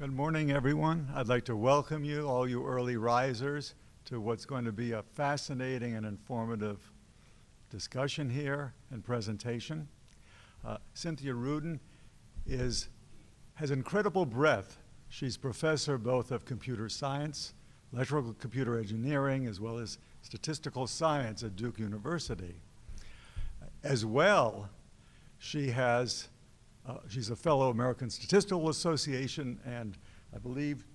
Good morning, everyone. I'd like to welcome you, all you early risers, to what's going to be a fascinating and informative discussion here and presentation. Cynthia Rudin has incredible breadth. She's professor both of computer science, electrical computer engineering, as well as statistical science at Duke University. As well, she's a fellow American Statistical Association and I believe,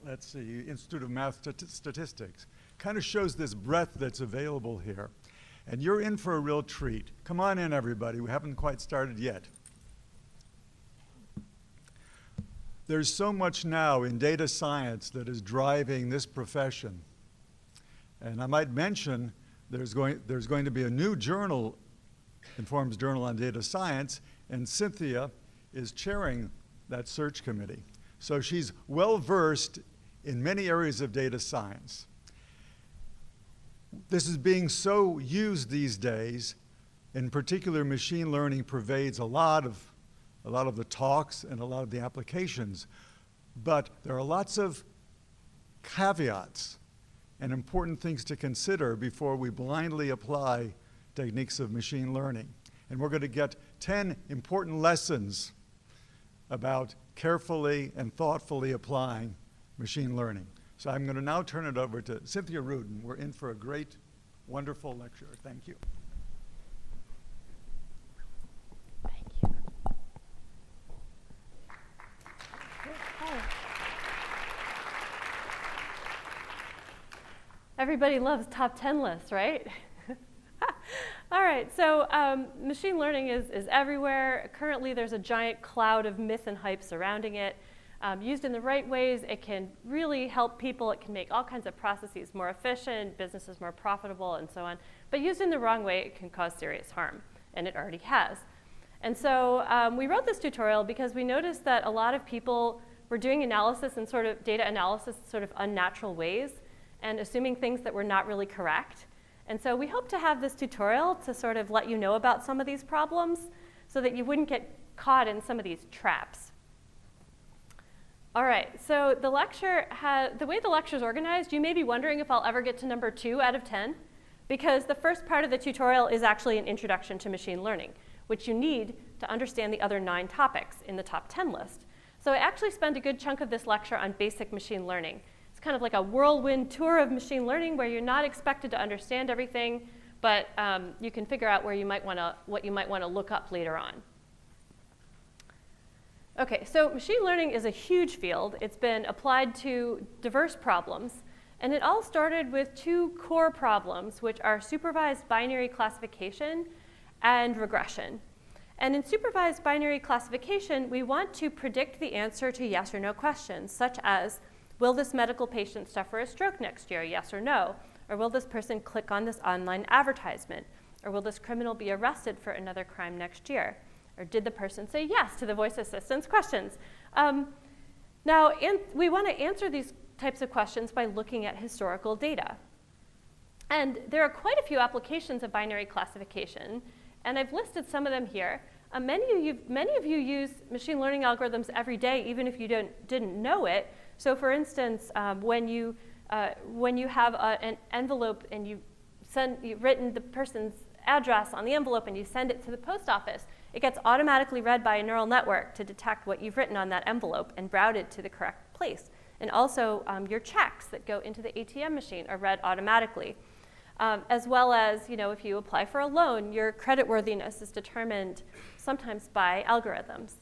Institute of Math Statistics. Kind of shows this breadth that's available here. And you're in for a real treat. Come on in, everybody. We haven't quite started yet. There's so much now in data science that is driving this profession. And I might mention there's going to be a new journal, Informs Journal on Data Science, and Cynthia is chairing that search committee. So she's well-versed in many areas of data science. This is being so used these days. In particular, machine learning pervades a lot of the talks and a lot of the applications. But there are lots of caveats and important things to consider before we blindly apply techniques of machine learning. And we're going to get 10 important lessons about carefully and thoughtfully applying machine learning. So I'm going to now turn it over to Cynthia Rudin. We're in for a great, wonderful lecture. Thank you. Thank you. Everybody loves top 10 lists, right? All right, so machine learning is everywhere. Currently, there's a giant cloud of myth and hype surrounding it. Used in the right ways, it can really help people. It can make all kinds of processes more efficient, businesses more profitable, and so on. But used in the wrong way, it can cause serious harm, and it already has. And so we wrote this tutorial because we noticed that a lot of people were doing analysis and sort of data analysis in sort of unnatural ways and assuming things that were not really correct. And so we hope to have this tutorial to sort of let you know about some of these problems so that you wouldn't get caught in some of these traps. All right, so the way the lecture is organized, you may be wondering if I'll ever get to number 2 out of 10, because the first part of the tutorial is actually an introduction to machine learning, which you need to understand the other 9 topics in the top 10 list. So I actually spend a good chunk of this lecture on basic machine learning. Kind of like a whirlwind tour of machine learning where you're not expected to understand everything, but you can figure out what you might want to look up later on. Okay, so machine learning is a huge field. It's been applied to diverse problems, and it all started with 2 core problems, which are supervised binary classification and regression. And in supervised binary classification, we want to predict the answer to yes or no questions, such as, will this medical patient suffer a stroke next year, yes or no? Or will this person click on this online advertisement? Or will this criminal be arrested for another crime next year? Or did the person say yes to the voice assistant's questions? Now, we want to answer these types of questions by looking at historical data. And there are quite a few applications of binary classification, and I've listed some of them here. Many of you use machine learning algorithms every day, even if you didn't know it. So for instance, when you have an envelope and you've written the person's address on the envelope and you send it to the post office, it gets automatically read by a neural network to detect what you've written on that envelope and route it to the correct place. And also, your checks that go into the ATM machine are read automatically. As well as, if you apply for a loan, your creditworthiness is determined sometimes by algorithms.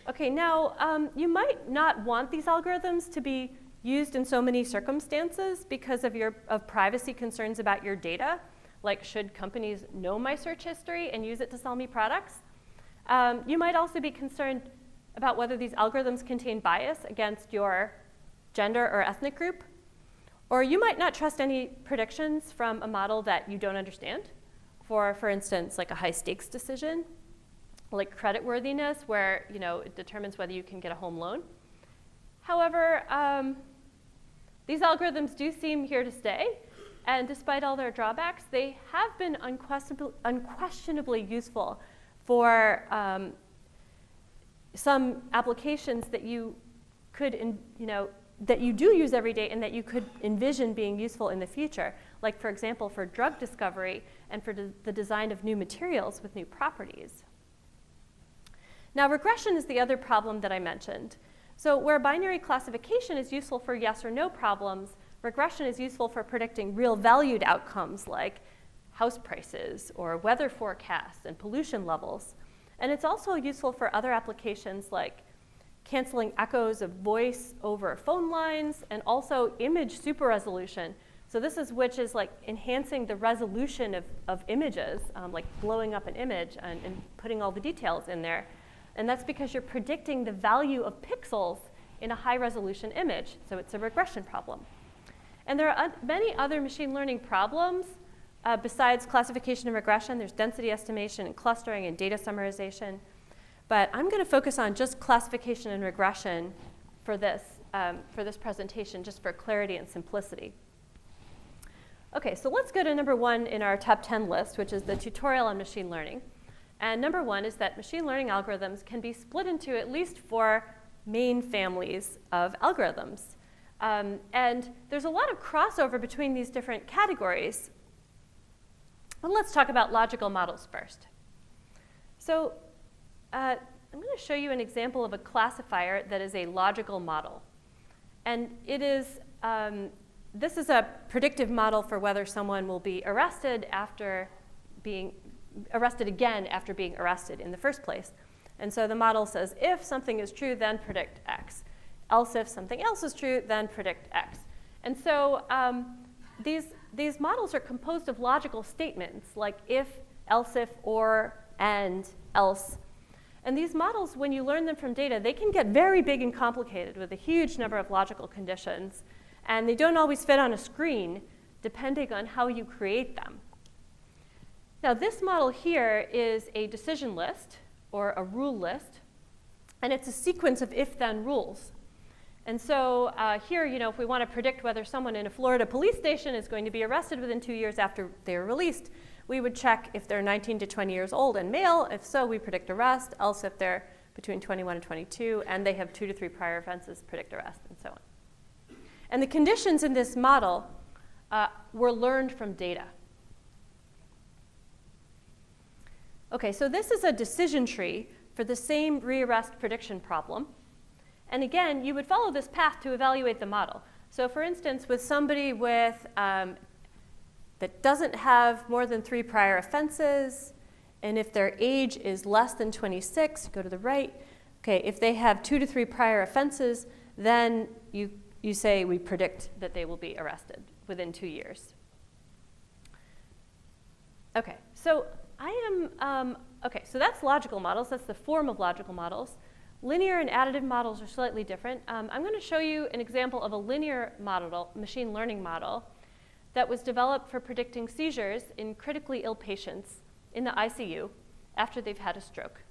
Okay, now you might not want these algorithms to be used in so many circumstances because of privacy concerns about your data, like should companies know my search history and use it to sell me products? You might also be concerned about whether these algorithms contain bias against your gender or ethnic group. Or you might not trust any predictions from a model that you don't understand, for instance, like a high stakes decision, like creditworthiness, where it determines whether you can get a home loan. However, these algorithms do seem here to stay, and despite all their drawbacks, they have been unquestionably useful for some applications that you that you do use every day and that you could envision being useful in the future, like, for example, for drug discovery and for the design of new materials with new properties. Now, regression is the other problem that I mentioned. So where binary classification is useful for yes or no problems, regression is useful for predicting real valued outcomes like house prices or weather forecasts and pollution levels. And it's also useful for other applications like canceling echoes of voice over phone lines and also image super resolution. So this is which is like enhancing the resolution of images, like blowing up an image and putting all the details in there. And that's because you're predicting the value of pixels in a high resolution image. So it's a regression problem. And there are many other machine learning problems besides classification and regression. There's density estimation and clustering and data summarization. But I'm going to focus on just classification and regression for this presentation, just for clarity and simplicity. OK, so let's go to number 1 in our top 10 list, which is the tutorial on machine learning. And number 1 is that machine learning algorithms can be split into at least 4 main families of algorithms. And there's a lot of crossover between these different categories. Well, let's talk about logical models first. So I'm going to show you an example of a classifier that is a logical model. And it is, this is a predictive model for whether someone will be arrested after being arrested again after being arrested in the first place. And so the model says, if something is true, then predict X. Else if something else is true, then predict X. And so these models are composed of logical statements like if, else if, or, and, else. And these models, when you learn them from data, they can get very big and complicated with a huge number of logical conditions. And they don't always fit on a screen, depending on how you create them. Now, this model here is a decision list, or a rule list. And it's a sequence of if-then rules. And so here, if we want to predict whether someone in a Florida police station is going to be arrested within 2 years after they are released, we would check if they're 19 to 20 years old and male. If so, we predict arrest. Else, if they're between 21 and 22, and they have 2 to 3 prior offenses, predict arrest, and so on. And the conditions in this model were learned from data. OK, so this is a decision tree for the same rearrest prediction problem. And again, you would follow this path to evaluate the model. So for instance, with somebody with that doesn't have more than 3 prior offenses, and if their age is less than 26, go to the right. OK, if they have 2 to 3 prior offenses, then you say we predict that they will be arrested within 2 years. OK, so so that's logical models. That's the form of logical models. Linear and additive models are slightly different. I'm going to show you an example of a linear model, machine learning model, that was developed for predicting seizures in critically ill patients in the ICU after they've had a stroke.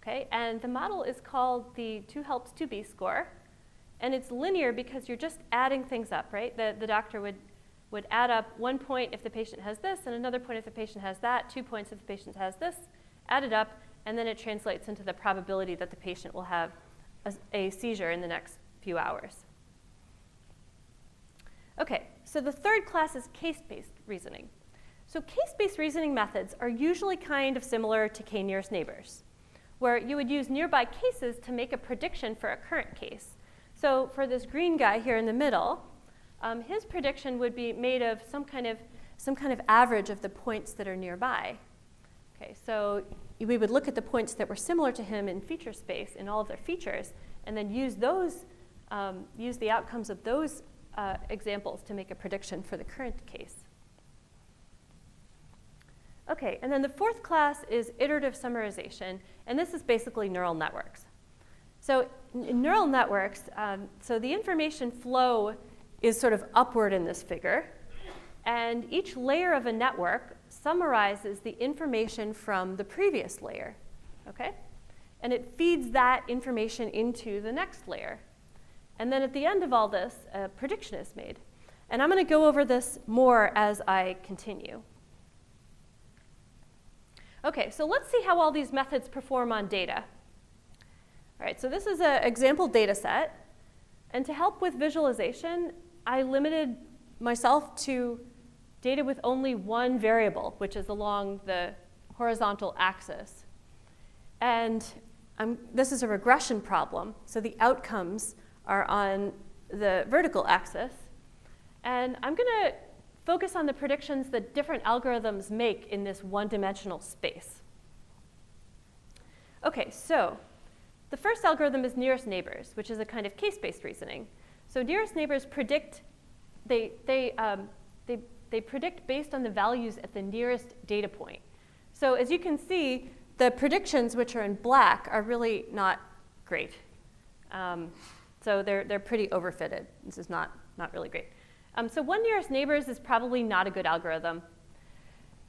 Okay, and the model is called the 2 helps 2B score. And it's linear because you're just adding things up, right? The doctor would add up 1 point if the patient has this, and another point if the patient has that, 2 points if the patient has this, add it up, and then it translates into the probability that the patient will have a seizure in the next few hours. OK, so the third class is case-based reasoning. So case-based reasoning methods are usually kind of similar to k-nearest neighbors, where you would use nearby cases to make a prediction for a current case. So for this green guy here in the middle, his prediction would be made of some kind of average of the points that are nearby. Okay, so we would look at the points that were similar to him in feature space in all of their features, and then use the outcomes of those examples to make a prediction for the current case. Okay, and then the fourth class is iterative summarization, and this is basically neural networks. So in neural networks, so the information flow is sort of upward in this figure, and each layer of a network summarizes the information from the previous layer, okay? And it feeds that information into the next layer. And then at the end of all this, a prediction is made. And I'm going to go over this more as I continue. OK, so let's see how all these methods perform on data. All right, so this is an example data set. And to help with visualization, I limited myself to data with only one variable, which is along the horizontal axis. And this is a regression problem, so the outcomes are on the vertical axis. And I'm going to focus on the predictions that different algorithms make in this one-dimensional space. OK, so the first algorithm is nearest neighbors, which is a kind of case-based reasoning. So nearest neighbors predict, they predict based on the values at the nearest data point. So as you can see, the predictions, which are in black, are really not great. So they're pretty overfitted. This is not really great. So one nearest neighbors is probably not a good algorithm.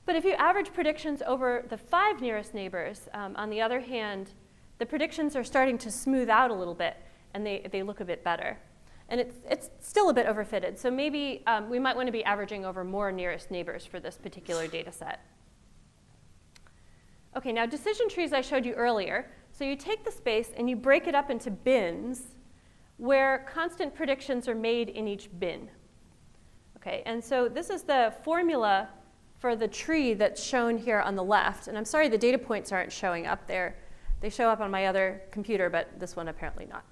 But if you average predictions over the 5 nearest neighbors, on the other hand, the predictions are starting to smooth out a little bit, and they look a bit better. And it's still a bit overfitted. So maybe we might want to be averaging over more nearest neighbors for this particular data set. OK, now decision trees I showed you earlier. So you take the space and you break it up into bins where constant predictions are made in each bin. OK, and so this is the formula for the tree that's shown here on the left. And I'm sorry the data points aren't showing up there. They show up on my other computer, but this one apparently not.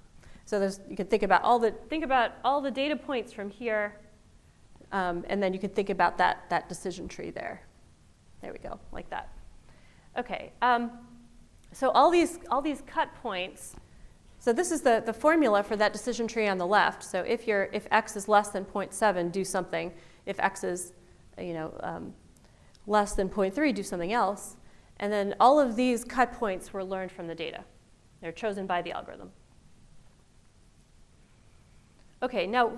So you can think about all the data points from here, and then you can think about that decision tree there. There we go, like that. OK, so all these cut points. So this is the formula for that decision tree on the left. So if x is less than 0.7, do something. If x is less than 0.3, do something else. And then all of these cut points were learned from the data. They're chosen by the algorithm. OK, now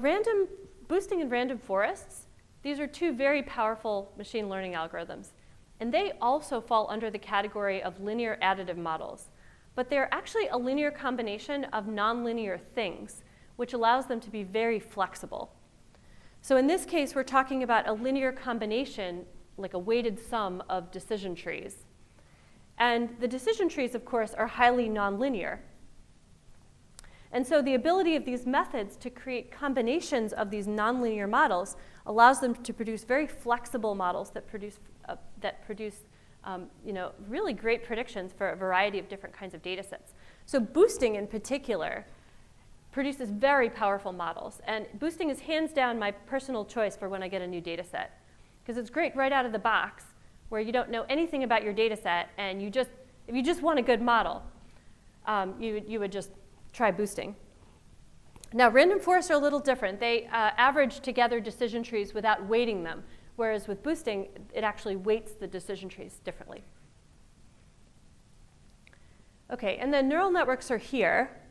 boosting and random forests, these are 2 very powerful machine learning algorithms. And they also fall under the category of linear additive models. But they're actually a linear combination of nonlinear things, which allows them to be very flexible. So in this case, we're talking about a linear combination, like a weighted sum of decision trees. And the decision trees, of course, are highly nonlinear. And so the ability of these methods to create combinations of these nonlinear models allows them to produce very flexible models that produce really great predictions for a variety of different kinds of data sets. So boosting, in particular, produces very powerful models. And boosting is hands down my personal choice for when I get a new data set, because it's great right out of the box, where you don't know anything about your data set, and if you just want a good model, you would just try boosting. Now, random forests are a little different. They average together decision trees without weighting them, whereas with boosting, it actually weights the decision trees differently. OK, and then neural networks are here.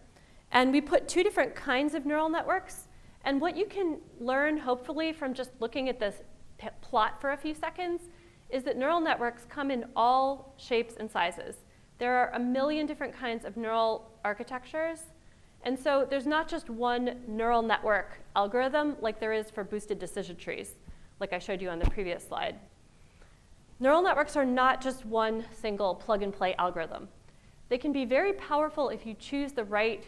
And we put 2 different kinds of neural networks. And what you can learn, hopefully, from just looking at this plot for a few seconds is that neural networks come in all shapes and sizes. There are a million different kinds of neural architectures. And so there's not just one neural network algorithm like there is for boosted decision trees, like I showed you on the previous slide. Neural networks are not just one single plug-and-play algorithm. They can be very powerful if you choose the right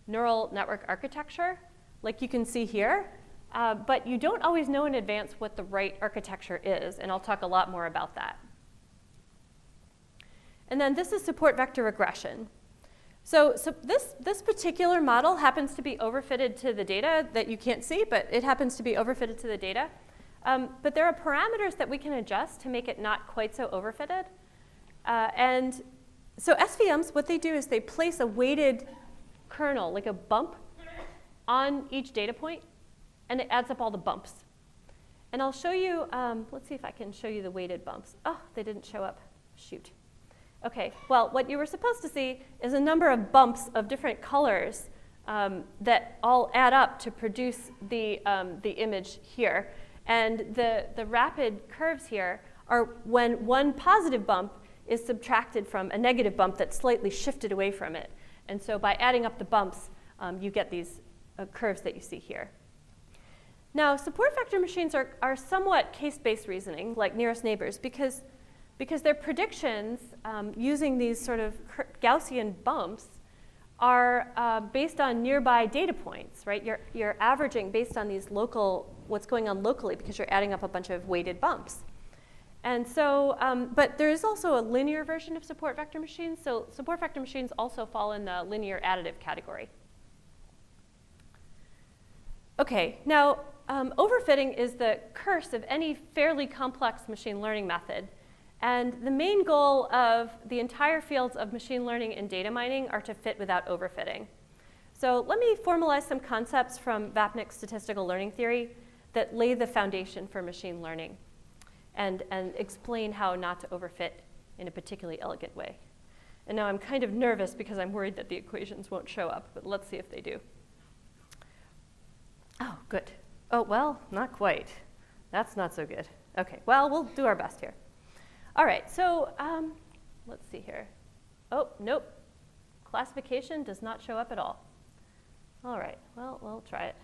neural network architecture, like you can see here. But you don't always know in advance what the right architecture is, and I'll talk a lot more about that. And then this is support vector regression. So this particular model happens to be overfitted to the data that you can't see, but it happens to be overfitted to the data. But there are parameters that we can adjust to make it not quite so overfitted. And so SVMs, what they do is they place a weighted kernel, like a bump, on each data point, and it adds up all the bumps. And I'll show you, let's see if I can show you the weighted bumps. Oh, they didn't show up. Shoot. OK, well, what you were supposed to see is a number of bumps of different colors that all add up to produce the image here. And the rapid curves here are when one positive bump is subtracted from a negative bump that's slightly shifted away from it. And so by adding up the bumps, you get these curves that you see here. Now, support vector machines are somewhat case-based reasoning, like nearest neighbors, because their predictions using these sort of Gaussian bumps are based on nearby data points, right? You're averaging based on these local, what's going on locally, because you're adding up a bunch of weighted bumps. And so, but there is also a linear version of support vector machines. So support vector machines also fall in the linear additive category. Okay, now overfitting is the curse of any fairly complex machine learning method. And the main goal of the entire fields of machine learning and data mining are to fit without overfitting. So let me formalize some concepts from Vapnik's statistical learning theory that lay the foundation for machine learning and explain how not to overfit in a particularly elegant way. And now I'm kind of nervous because I'm worried that the equations won't show up, but let's see if they do. Oh, good. Oh, well, not quite. That's not so good. Okay, well, we'll do our best here. All right, so let's see here. Oh, nope. Classification does not show up at all. All right, well, we'll try it.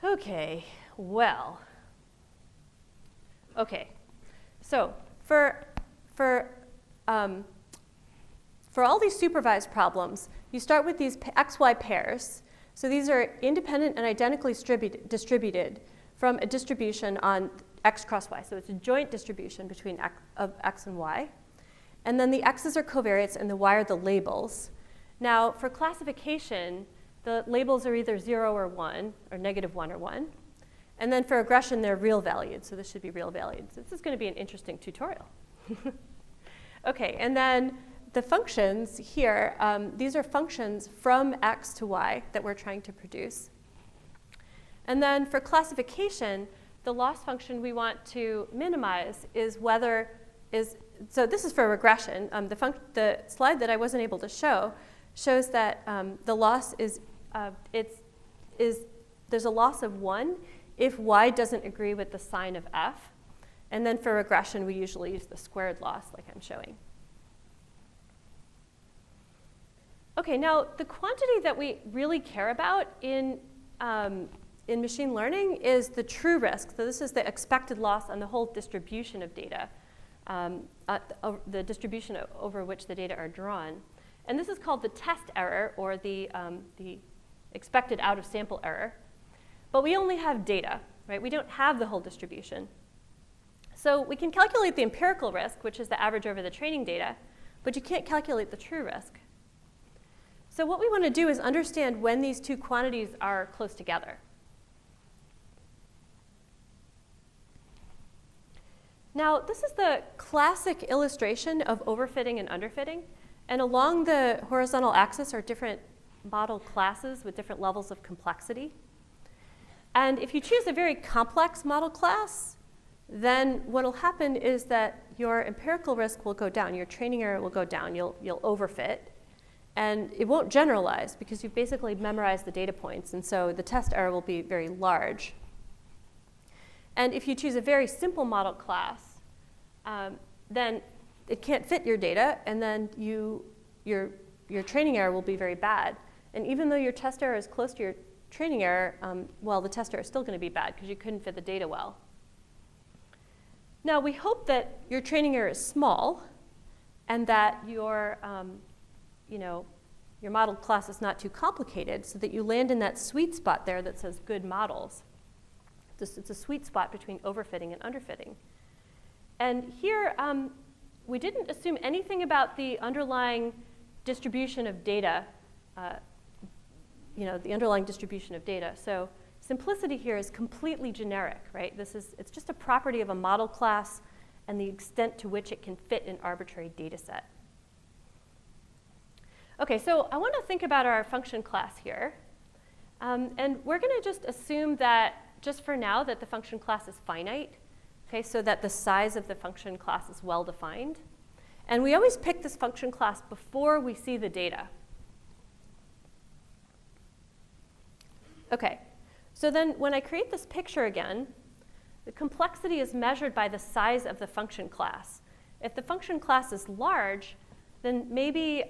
Okay, well. Okay, so for all these supervised problems, you start with these XY pairs. So these are independent and identically distributed from a distribution on X cross Y. So it's a joint distribution between X and Y. And then the X's are covariates and the Y are the labels. Now, for classification, the labels are either 0 or 1, or -1 or 1. And then for regression, they're real valued. So this should be real valued. So this is going to be an interesting tutorial. Okay, and then the functions here, these are functions from X to Y that we're trying to produce. And then for classification, the loss function we want to minimize is so this is for regression. The slide that I wasn't able to show shows that the loss there's a loss of 1 if Y doesn't agree with the sign of F. And then for regression, we usually use the squared loss like I'm showing. Okay, now the quantity that we really care about in machine learning is the true risk. So this is the expected loss on the whole distribution of data, the distribution over which the data are drawn. And this is called the test error, or the expected out-of-sample error. But we only have data, right? We don't have the whole distribution. So we can calculate the empirical risk, which is the average over the training data, but you can't calculate the true risk. So what we want to do is understand when these two quantities are close together. Now, this is the classic illustration of overfitting and underfitting. And along the horizontal axis are different model classes with different levels of complexity. And if you choose a very complex model class, then what will happen is that your empirical risk will go down. Your training error will go down. You'll overfit. And it won't generalize because you've basically memorized the data points. And so the test error will be very large. And if you choose a very simple model class, then it can't fit your data. And then your training error will be very bad. And even though your test error is close to your training error, well, the test error is still going to be bad because you couldn't fit the data well. Now, we hope that your training error is small and that your model class is not too complicated so that you land in that sweet spot there that says good models. It's a sweet spot between overfitting and underfitting. And here, we didn't assume anything about the underlying distribution of data, the underlying distribution of data. So simplicity here is completely generic, right? It's just a property of a model class and the extent to which it can fit an arbitrary data set. Okay, so I want to think about our function class here. And we're going to just assume that, just for now, that the function class is finite. Okay, so that the size of the function class is well defined. And we always pick this function class before we see the data. Okay, so then when I create this picture again, the complexity is measured by the size of the function class. If the function class is large, then maybe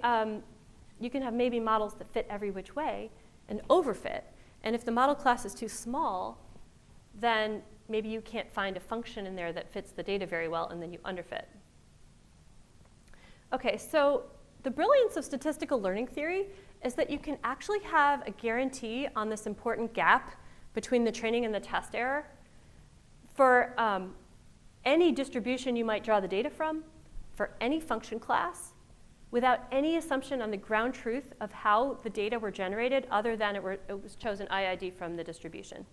you can have maybe models that fit every which way and overfit. And if the model class is too small, then maybe you can't find a function in there that fits the data very well, and then you underfit. Okay, so The brilliance of statistical learning theory is that you can actually have a guarantee on this important gap between the training and the test error for any distribution you might draw the data from, for any function class, without any assumption on the ground truth of how the data were generated other than it was chosen IID from the distribution.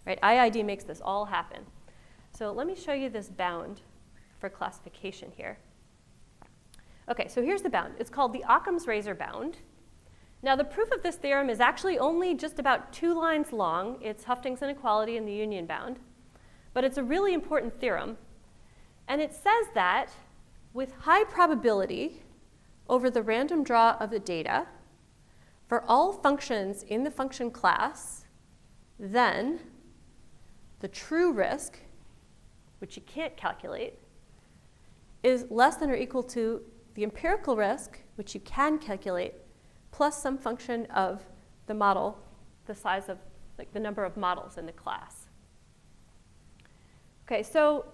Right? IID makes this all happen. So let me show you this bound for classification here. OK, so here's the bound. It's called the Occam's razor bound. Now, the proof of this theorem is actually only just about 2 lines long. It's Houghton's inequality and the union bound. But it's a really important theorem. And it says that with high probability over the random draw of the data, for all functions in the function class, then the true risk, which you can't calculate, is less than or equal to the empirical risk, which you can calculate, plus some function of the model, the size of, like, the number of models in the class. OK, so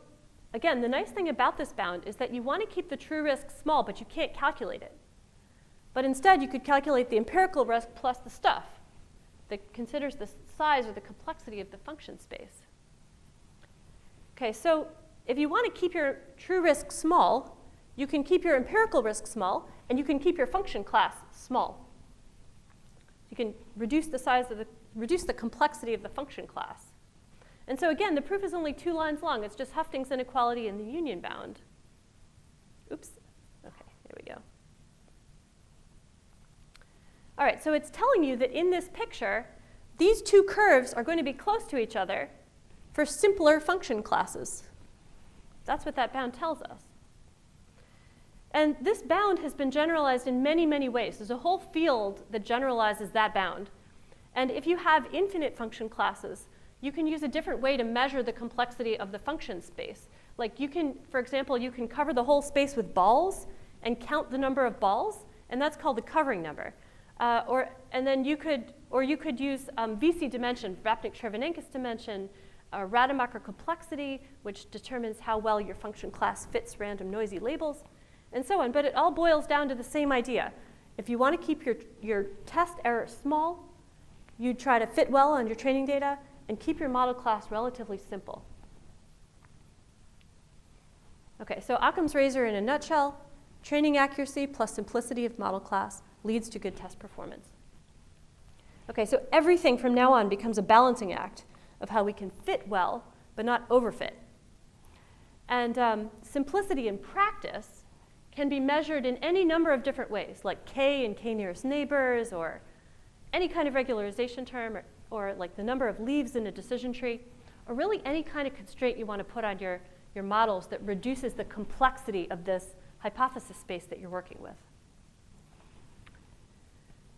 again, the nice thing about this bound is that you want to keep the true risk small, but you can't calculate it. But instead, you could calculate the empirical risk plus the stuff that considers the size or the complexity of the function space. OK, so if you want to keep your true risk small, you can keep your empirical risk small, and you can keep your function class small. You can reduce the complexity of the function class. And so again, the proof is only 2 lines long. It's just Houghton's inequality and the union bound. Oops. OK, here we go. All right, so it's telling you that in this picture, these 2 curves are going to be close to each other for simpler function classes. That's what that bound tells us. And this bound has been generalized in many, many ways. There's a whole field that generalizes that bound. And if you have infinite function classes, you can use a different way to measure the complexity of the function space. Like you can, for example, you can cover the whole space with balls and count the number of balls, and that's called the covering number. You could use VC dimension, Vapnik-Chervonenkis dimension, Rademacher complexity, which determines how well your function class fits random noisy labels, and so on. But it all boils down to the same idea. If you want to keep your test error small, you try to fit well on your training data and keep your model class relatively simple. OK, so Occam's razor in a nutshell, training accuracy plus simplicity of model class leads to good test performance. OK, so everything from now on becomes a balancing act of how we can fit well, but not overfit. And simplicity in practice can be measured in any number of different ways, like k and k nearest neighbors, or any kind of regularization term, or like the number of leaves in a decision tree, or really any kind of constraint you want to put on your models that reduces the complexity of this hypothesis space that you're working with.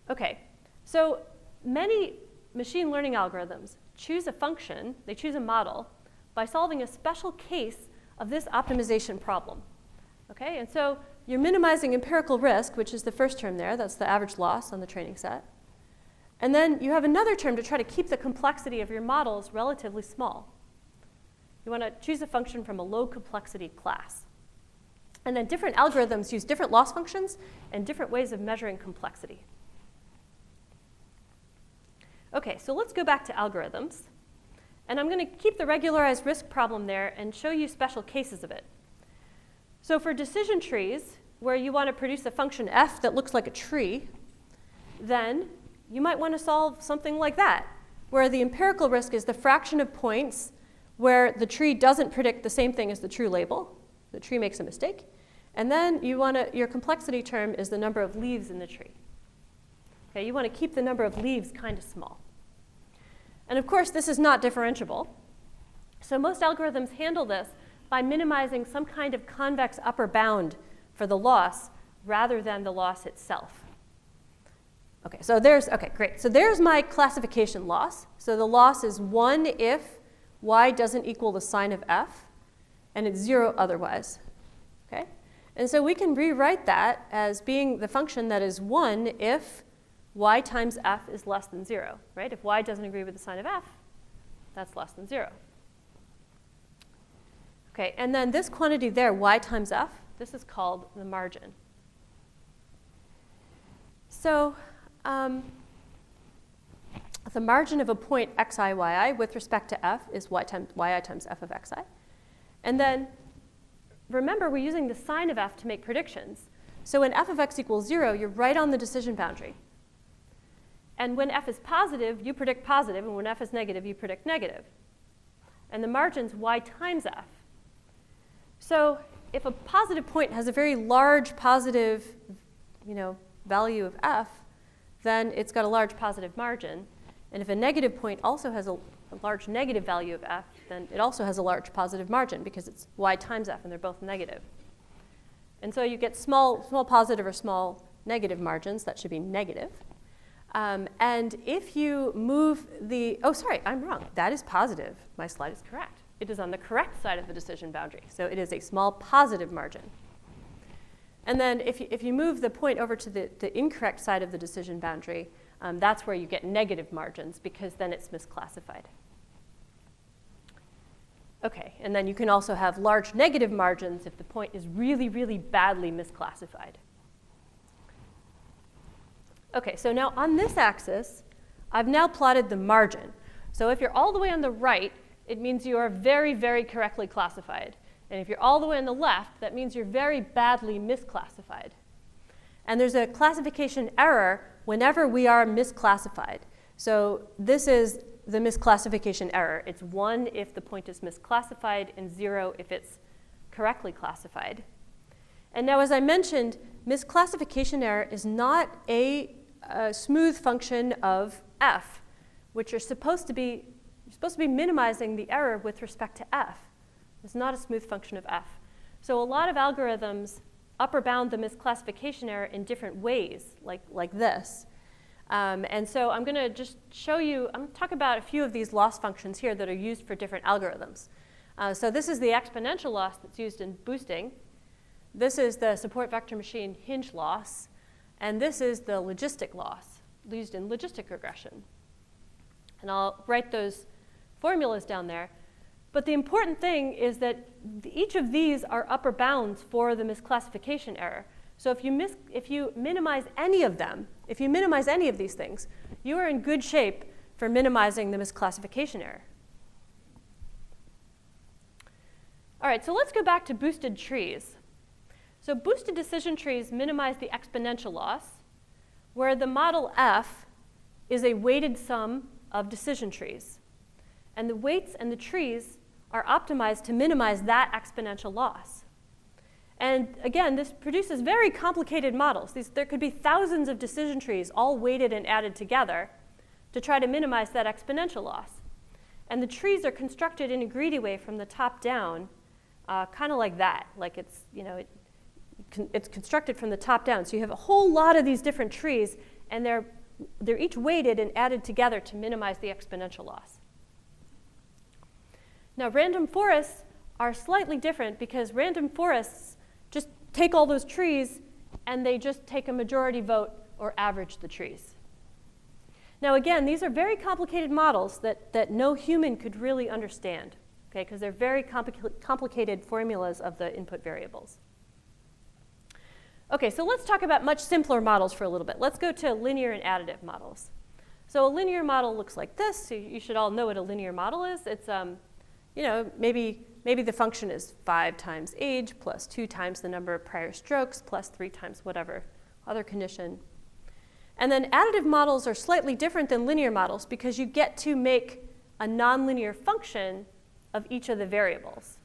OK, so many machine learning algorithms choose a function, they choose a model, by solving a special case of this optimization problem. OK, and so you're minimizing empirical risk, which is the first term there. That's the average loss on the training set. And then you have another term to try to keep the complexity of your models relatively small. You want to choose a function from a low complexity class. And then different algorithms use different loss functions and different ways of measuring complexity. OK, so let's go back to algorithms. And I'm going to keep the regularized risk problem there and show you special cases of it. So for decision trees, where you want to produce a function f that looks like a tree, then you might want to solve something like that, where the empirical risk is the fraction of points where the tree doesn't predict the same thing as the true label. The tree makes a mistake. And then your complexity term is the number of leaves in the tree. Okay, you want to keep the number of leaves kind of small. And of course, this is not differentiable. So most algorithms handle this by minimizing some kind of convex upper bound for the loss rather than the loss itself. OK, so great. So there's my classification loss. So the loss is 1 if y doesn't equal the sign of f, and it's 0 otherwise. OK? And so we can rewrite that as being the function that is 1 if y times f is less than 0, right? If y doesn't agree with the sign of f, that's less than 0. OK, and then this quantity there, y times f, this is called the margin. So the margin of a point xi, yi with respect to f is yi times f of xi. And then remember, we're using the sign of f to make predictions. So when f of x equals 0, you're right on the decision boundary. And when f is positive, you predict positive. And when f is negative, you predict negative. And the margin's y times f. So if a positive point has a very large positive value of f, then it's got a large positive margin. And if a negative point also has a large negative value of f, then it also has a large positive margin because it's y times f, and they're both negative. And so you get small positive or small negative margins. That should be negative. And if you move the, oh, sorry, I'm wrong. That is positive. My slide is correct. It is on the correct side of the decision boundary. So it is a small positive margin. And then if you move the point over to the incorrect side of the decision boundary, that's where you get negative margins, because then it's misclassified. OK, and then you can also have large negative margins if the point is really, really badly misclassified. OK, so now on this axis, I've now plotted the margin. So if you're all the way on the right, it means you are very, very correctly classified. And if you're all the way on the left, that means you're very badly misclassified. And there's a classification error whenever we are misclassified. So this is the misclassification error. It's 1 if the point is misclassified, and 0 if it's correctly classified. And now, as I mentioned, misclassification error is not a smooth function of f, which you're supposed to be minimizing the error with respect to f. It's not a smooth function of f. So a lot of algorithms upper bound the misclassification error in different ways, like this. And so I'm going to just show you, I'm going to talk about a few of these loss functions here that are used for different algorithms. So this is the exponential loss that's used in boosting. This is the support vector machine hinge loss. And this is the logistic loss used in logistic regression. And I'll write those formulas down there. But the important thing is that each of these are upper bounds for the misclassification error. So if you minimize any of them, if you minimize any of these things, you are in good shape for minimizing the misclassification error. All right, so let's go back to boosted trees. So boosted decision trees minimize the exponential loss, where the model F is a weighted sum of decision trees. And the weights and the trees are optimized to minimize that exponential loss. And again, this produces very complicated models. There could be thousands of decision trees all weighted and added together to try to minimize that exponential loss. And the trees are constructed in a greedy way from the top down, kind of like that. Like it's constructed from the top down. So you have a whole lot of these different trees, and they're each weighted and added together to minimize the exponential loss. Now, random forests are slightly different because random forests just take all those trees and they just take a majority vote or average the trees. Now, again, these are very complicated models that no human could really understand, okay, because they're very complicated formulas of the input variables. Okay, so let's talk about much simpler models for a little bit. Let's go to linear and additive models. So a linear model looks like this. So you should all know what a linear model is. It's maybe the function is 5 times age plus 2 times the number of prior strokes plus 3 times whatever other condition. And then additive models are slightly different than linear models because you get to make a nonlinear function of each of the variables.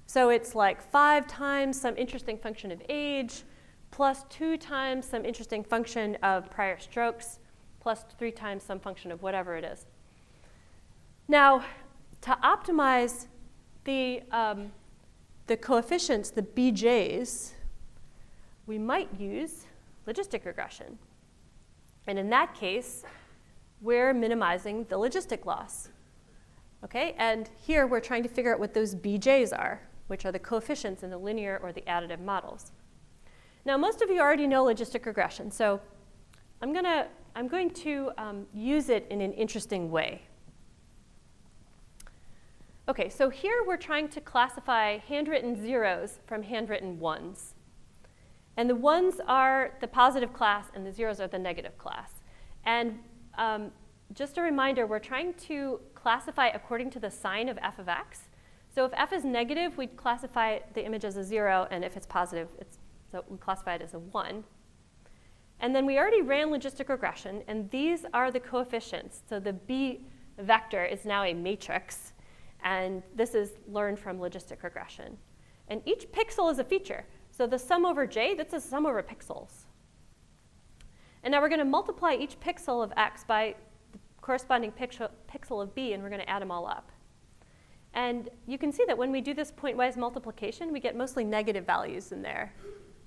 So it's like 5 times some interesting function of age plus 2 times some interesting function of prior strokes plus 3 times some function of whatever it is. Now, to optimize the coefficients, the BJs, we might use logistic regression. And in that case, we're minimizing the logistic loss. Okay? And here we're trying to figure out what those BJs are, which are the coefficients in the linear or the additive models. Now, most of you already know logistic regression, so I'm going to use it in an interesting way. Okay, so here we're trying to classify handwritten zeros from handwritten ones. And the ones are the positive class, and the zeros are the negative class. And just a reminder, we're trying to classify according to the sign of f of x. So if f is negative, we'd classify the image as a 0, and if it's positive, so we classify it as a 1. And then we already ran logistic regression, and these are the coefficients. So the b vector is now a matrix, and this is learned from logistic regression. And each pixel is a feature. So the sum over j, that's a sum over pixels. And now we're going to multiply each pixel of x by the corresponding pixel of b, and we're going to add them all up. And you can see that when we do this pointwise multiplication, we get mostly negative values in there.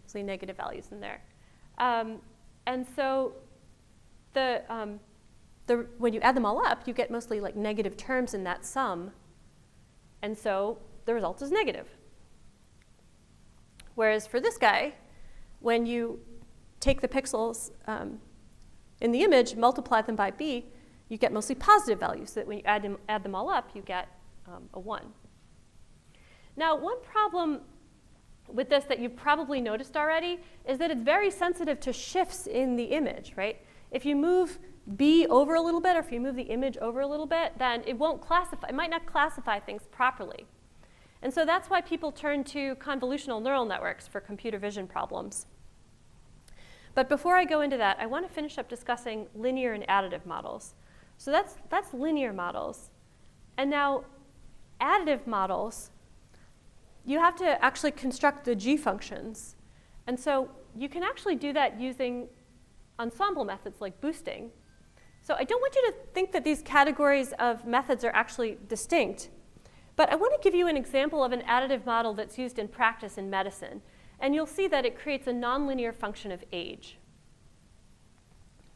Mostly negative values in there. And so when you add them all up, you get mostly like negative terms in that sum. And so the result is negative. Whereas for this guy, when you take the pixels in the image, multiply them by b, you get mostly positive values. So that when you add them all up, you get a 1. Now, one problem with this that you've probably noticed already is that it's very sensitive to shifts in the image, right? If you move b over a little bit, or if you move the image over a little bit, then it won't classify, it might not classify things properly. And so that's why people turn to convolutional neural networks for computer vision problems. But before I go into that, I want to finish up discussing linear and additive models. So that's linear models. And now additive models, you have to actually construct the G functions. And so you can actually do that using ensemble methods like boosting. So I don't want you to think that these categories of methods are actually distinct. But I want to give you an example of an additive model that's used in practice in medicine. And you'll see that it creates a nonlinear function of age.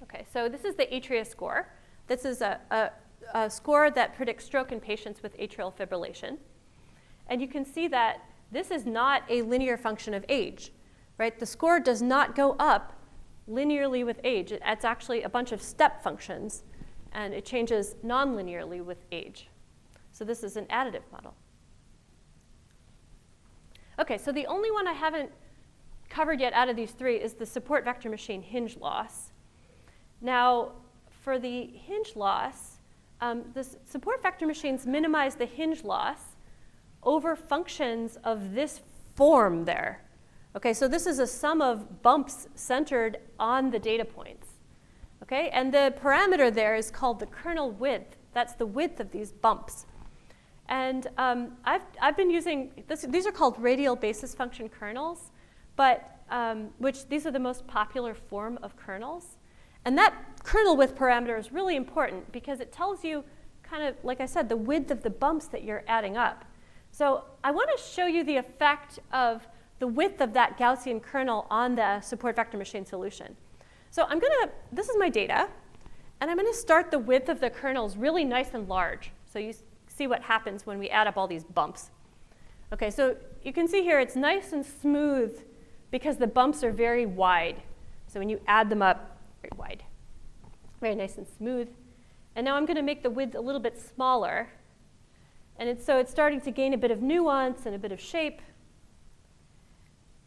OK, so this is the Atria score. This is a score that predicts stroke in patients with atrial fibrillation. And you can see that this is not a linear function of age, right? The score does not go up linearly with age. It's actually a bunch of step functions, and it changes nonlinearly with age. So this is an additive model. OK, so the only one I haven't covered yet out of these three is the support vector machine hinge loss. Now, for the hinge loss, the support vector machines minimize the hinge loss over functions of this form there. OK, so this is a sum of bumps centered on the data points. OK, and the parameter there is called the kernel width. That's the width of these bumps. And I've been using this. These are called radial basis function kernels, but these are the most popular form of kernels. And that kernel width parameter is really important because it tells you kind of, like I said, the width of the bumps that you're adding up. So I want to show you the effect of the width of that Gaussian kernel on the support vector machine solution. So this is my data, and I'm going to start the width of the kernels really nice and large. So you see what happens when we add up all these bumps. OK, so you can see here it's nice and smooth because the bumps are very wide. So when you add them up, very wide, very nice and smooth. And now I'm going to make the width a little bit smaller. And so it's starting to gain a bit of nuance and a bit of shape.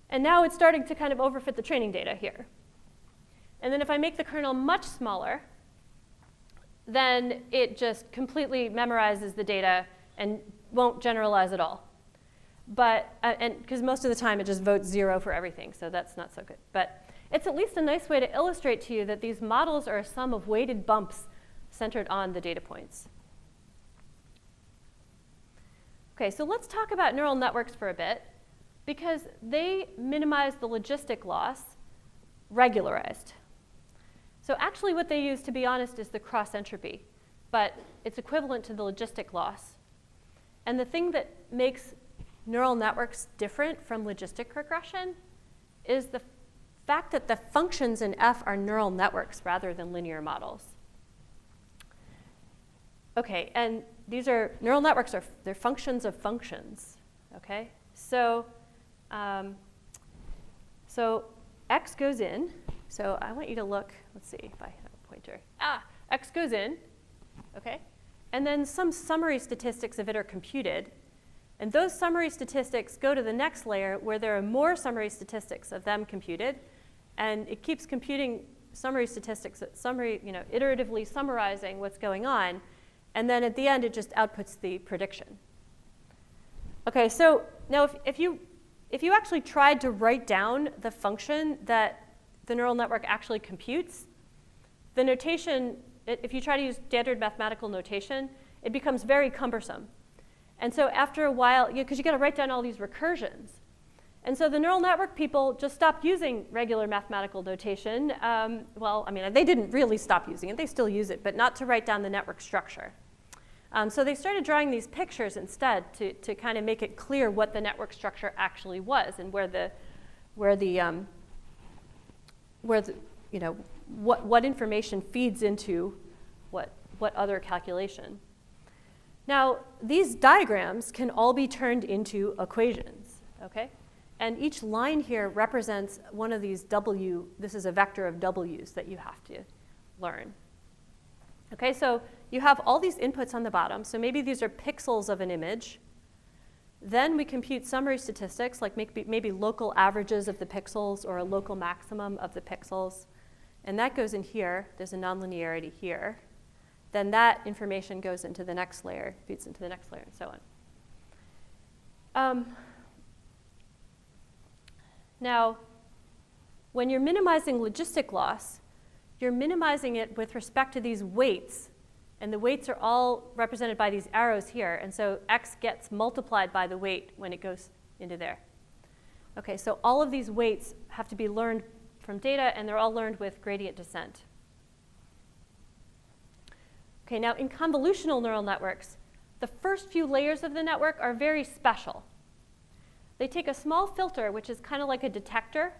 And now it's starting to kind of overfit the training data here. And then if I make the kernel much smaller, then it just completely memorizes the data and won't generalize at all. But because most of the time it just votes 0 for everything, so that's not so good. But it's at least a nice way to illustrate to you that these models are a sum of weighted bumps centered on the data points. OK, so let's talk about neural networks for a bit, because they minimize the logistic loss regularized. So actually what they use, to be honest, is the cross entropy. But it's equivalent to the logistic loss. And the thing that makes neural networks different from logistic regression is the fact that the functions in F are neural networks rather than linear models. OK, and these are neural networks. They're functions of functions. OK, so X goes in. So I want you to look. Let's see if I have a pointer. X goes in. OK, and then some summary statistics of it are computed. And those summary statistics go to the next layer where there are more summary statistics of them computed. And it keeps computing summary statistics, iteratively summarizing what's going on. And then at the end, it just outputs the prediction. OK, so now if you actually tried to write down the function that the neural network actually computes, the notation, if you try to use standard mathematical notation, it becomes very cumbersome. And so after a while, because you got to write down all these recursions. And so the neural network people just stopped using regular mathematical notation. Well, I mean, they didn't really stop using it. They still use it, but not to write down the network structure. So they started drawing these pictures instead to kind of make it clear what the network structure actually was and what information feeds into what other calculation. Now, these diagrams can all be turned into equations, okay? And each line here represents one of these W. This is a vector of W's that you have to learn. Okay, so you have all these inputs on the bottom. So maybe these are pixels of an image. Then we compute summary statistics, like maybe local averages of the pixels or a local maximum of the pixels. And that goes in here. There's a nonlinearity here. Then that information goes into the next layer, feeds into the next layer, and so on. Now, when you're minimizing logistic loss, you're minimizing it with respect to these weights. And the weights are all represented by these arrows here. And so x gets multiplied by the weight when it goes into there. OK, so all of these weights have to be learned from data, and they're all learned with gradient descent. OK, now in convolutional neural networks, the first few layers of the network are very special. They take a small filter, which is kind of like a detector.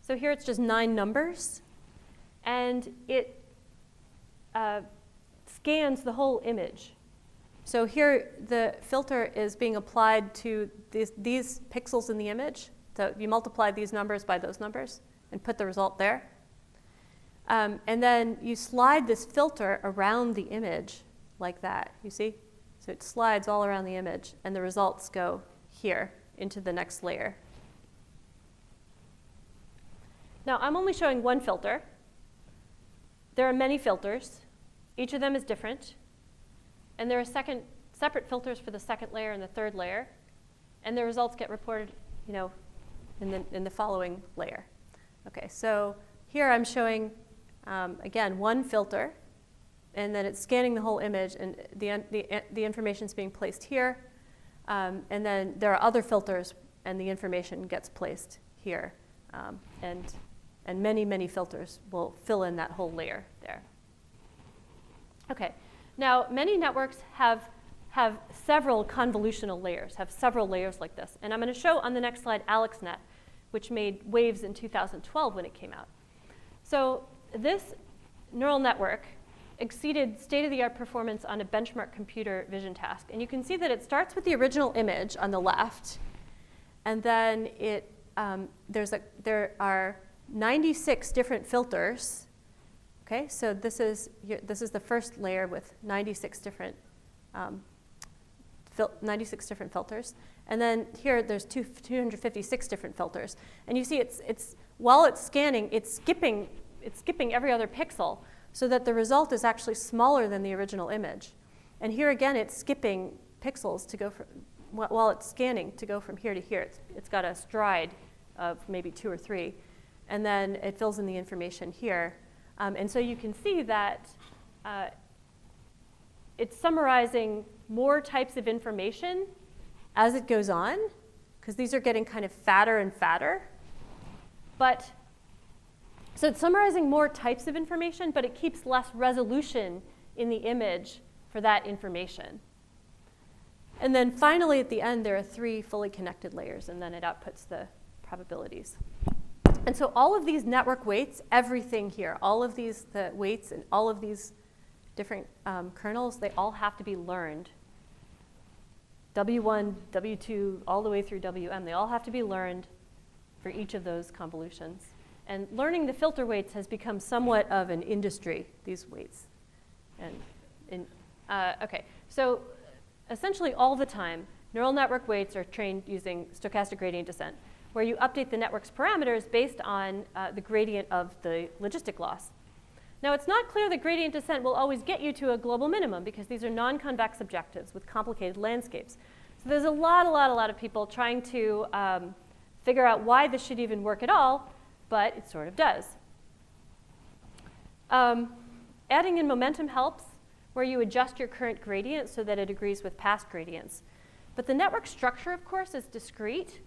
So here it's just 9 numbers. And it scans the whole image. So here the filter is being applied to these pixels in the image. So you multiply these numbers by those numbers and put the result there. And then you slide this filter around the image like that, you see? So it slides all around the image, and the results go here into the next layer. Now, I'm only showing one filter. There are many filters. Each of them is different. And there are separate filters for the second layer and the third layer. And the results get reported, in the following layer. OK, so here I'm showing, again, one filter. And then it's scanning the whole image. And the information is being placed here. And then there are other filters, and the information gets placed here. And many, many filters will fill in that whole layer there. OK, now many networks have several convolutional layers, have several layers like this. And I'm going to show on the next slide AlexNet, which made waves in 2012 when it came out. So this neural network exceeded state-of-the-art performance on a benchmark computer vision task. And you can see that it starts with the original image on the left. And then there are 96 different filters. Okay, so this is the first layer with 96 different filters. And then here there's 256 different filters. And you see while it's scanning, it's skipping every other pixel, so that the result is actually smaller than the original image. And here again, it's skipping pixels to go while it's scanning to go from here to here. It's got a stride of maybe 2 or 3. And then it fills in the information here. And so you can see that it's summarizing more types of information as it goes on, because these are getting kind of fatter and fatter. So it's summarizing more types of information, but it keeps less resolution in the image for that information. And then finally, at the end, there are 3 fully connected layers, and then it outputs the probabilities. And so all of these network weights, everything here, all of the weights and all of these different kernels, they all have to be learned. W1, W2, all the way through WM, they all have to be learned for each of those convolutions. And learning the filter weights has become somewhat of an industry, these weights. OK, so essentially all the time, Neural network weights are trained using stochastic gradient descent, where you update the network's parameters based on the gradient of the logistic loss. Now, it's not clear that gradient descent will always get you to a global minimum because these are non-convex objectives with complicated landscapes. So there's a lot of people trying to figure out why this should even work at all, but it sort of does. Adding in momentum helps, where you adjust your current gradient so that it agrees with past gradients. But the network structure, of course, is discrete.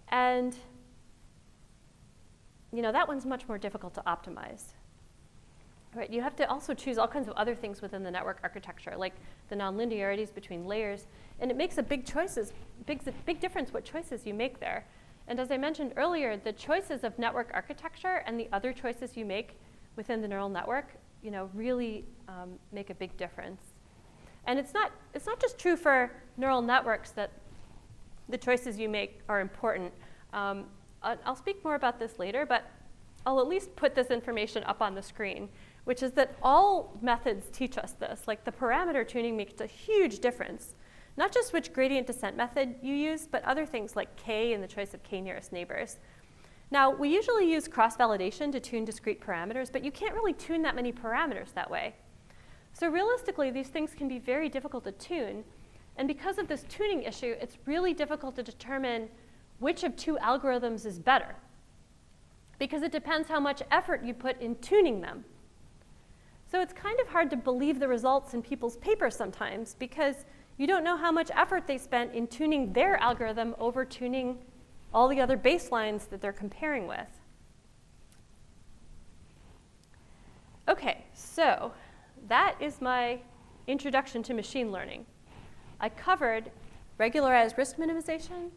And that one's much more difficult to optimize. Right, you have to also choose all kinds of other things within the network architecture, like the nonlinearities between layers. And it makes a big difference what choices you make there. And as I mentioned earlier, the choices of network architecture and the other choices you make within the neural network, really make a big difference. And it's not just true for neural networks that the choices you make are important. I'll speak more about this later, but I'll at least put this information up on the screen, which is that all methods teach us this. Like the parameter tuning makes a huge difference. Not just which gradient descent method you use, but other things like k and the choice of k nearest neighbors. Now, we usually use cross-validation to tune discrete parameters, but you can't really tune that many parameters that way. So realistically, these things can be very difficult to tune. And because of this tuning issue, it's really difficult to determine which of two algorithms is better, because it depends how much effort you put in tuning them. So it's kind of hard to believe the results in people's papers sometimes, because you don't know how much effort they spent in tuning their algorithm over tuning all the other baselines that they're comparing with. OK, so that is my introduction to machine learning. I covered regularized risk minimization,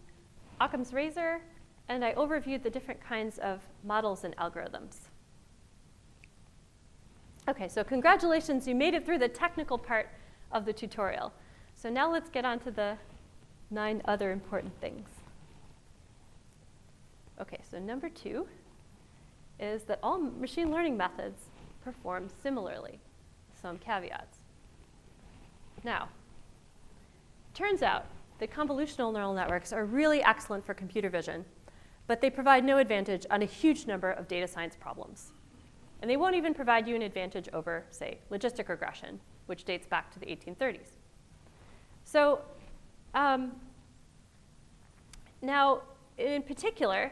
Occam's razor, and I overviewed the different kinds of models and algorithms. OK, so congratulations, you made it through the technical part of the tutorial. So now let's get on to the 9 other important things. OK, so number 2 is that all machine learning methods perform similarly, some caveats. Now, turns out that convolutional neural networks are really excellent for computer vision, but they provide no advantage on a huge number of data science problems. And they won't even provide you an advantage over, say, logistic regression, which dates back to the 1830s. So now, in particular,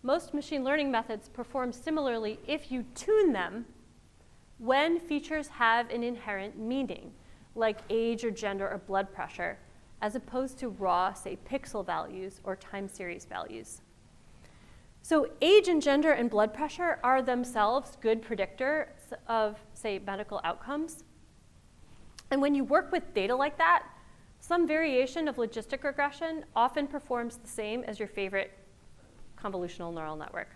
most machine learning methods perform similarly if you tune them when features have an inherent meaning, like age or gender or blood pressure, as opposed to raw, say, pixel values or time series values. So age and gender and blood pressure are themselves good predictors of, say, medical outcomes. And when you work with data like that, some variation of logistic regression often performs the same as your favorite convolutional neural network.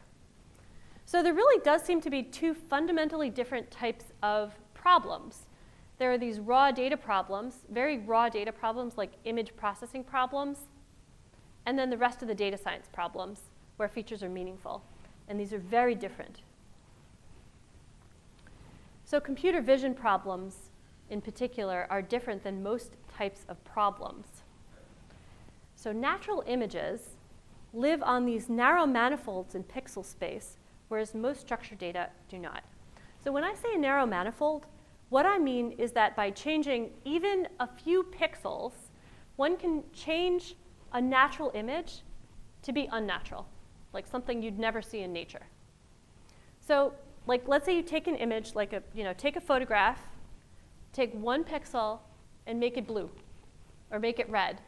So there really does seem to be 2 fundamentally different types of problems. There are these raw data problems, very raw data problems like image processing problems, and then the rest of the data science problems where features are meaningful. And these are very different. So computer vision problems, in particular, are different than most types of problems. So natural images live on these narrow manifolds in pixel space, whereas most structured data do not. So when I say a narrow manifold, what I mean is that by changing even a few pixels, one can change a natural image to be unnatural, like something you'd never see in nature. So let's say you take an image, take a photograph, take 1 pixel, and make it blue, or make it red.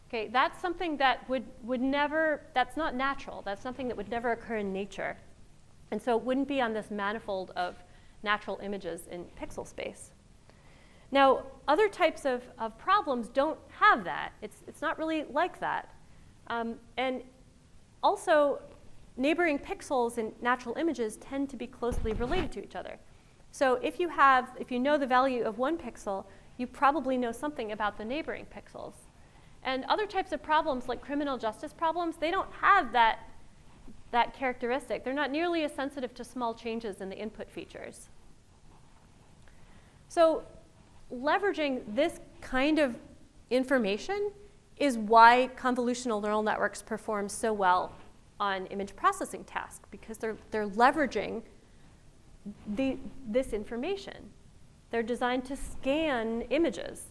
Okay, that's something that would never, that's not natural. That's something that would never occur in nature. And so it wouldn't be on this manifold of natural images in pixel space. Now, other types of problems don't have that. It's not really like that. And also, neighboring pixels in natural images tend to be closely related to each other. So if you know the value of 1 pixel, you probably know something about the neighboring pixels. And other types of problems, like criminal justice problems, they don't have that characteristic. They're not nearly as sensitive to small changes in the input features. So leveraging this kind of information is why convolutional neural networks perform so well on image processing tasks, because they're leveraging this information. They're designed to scan images,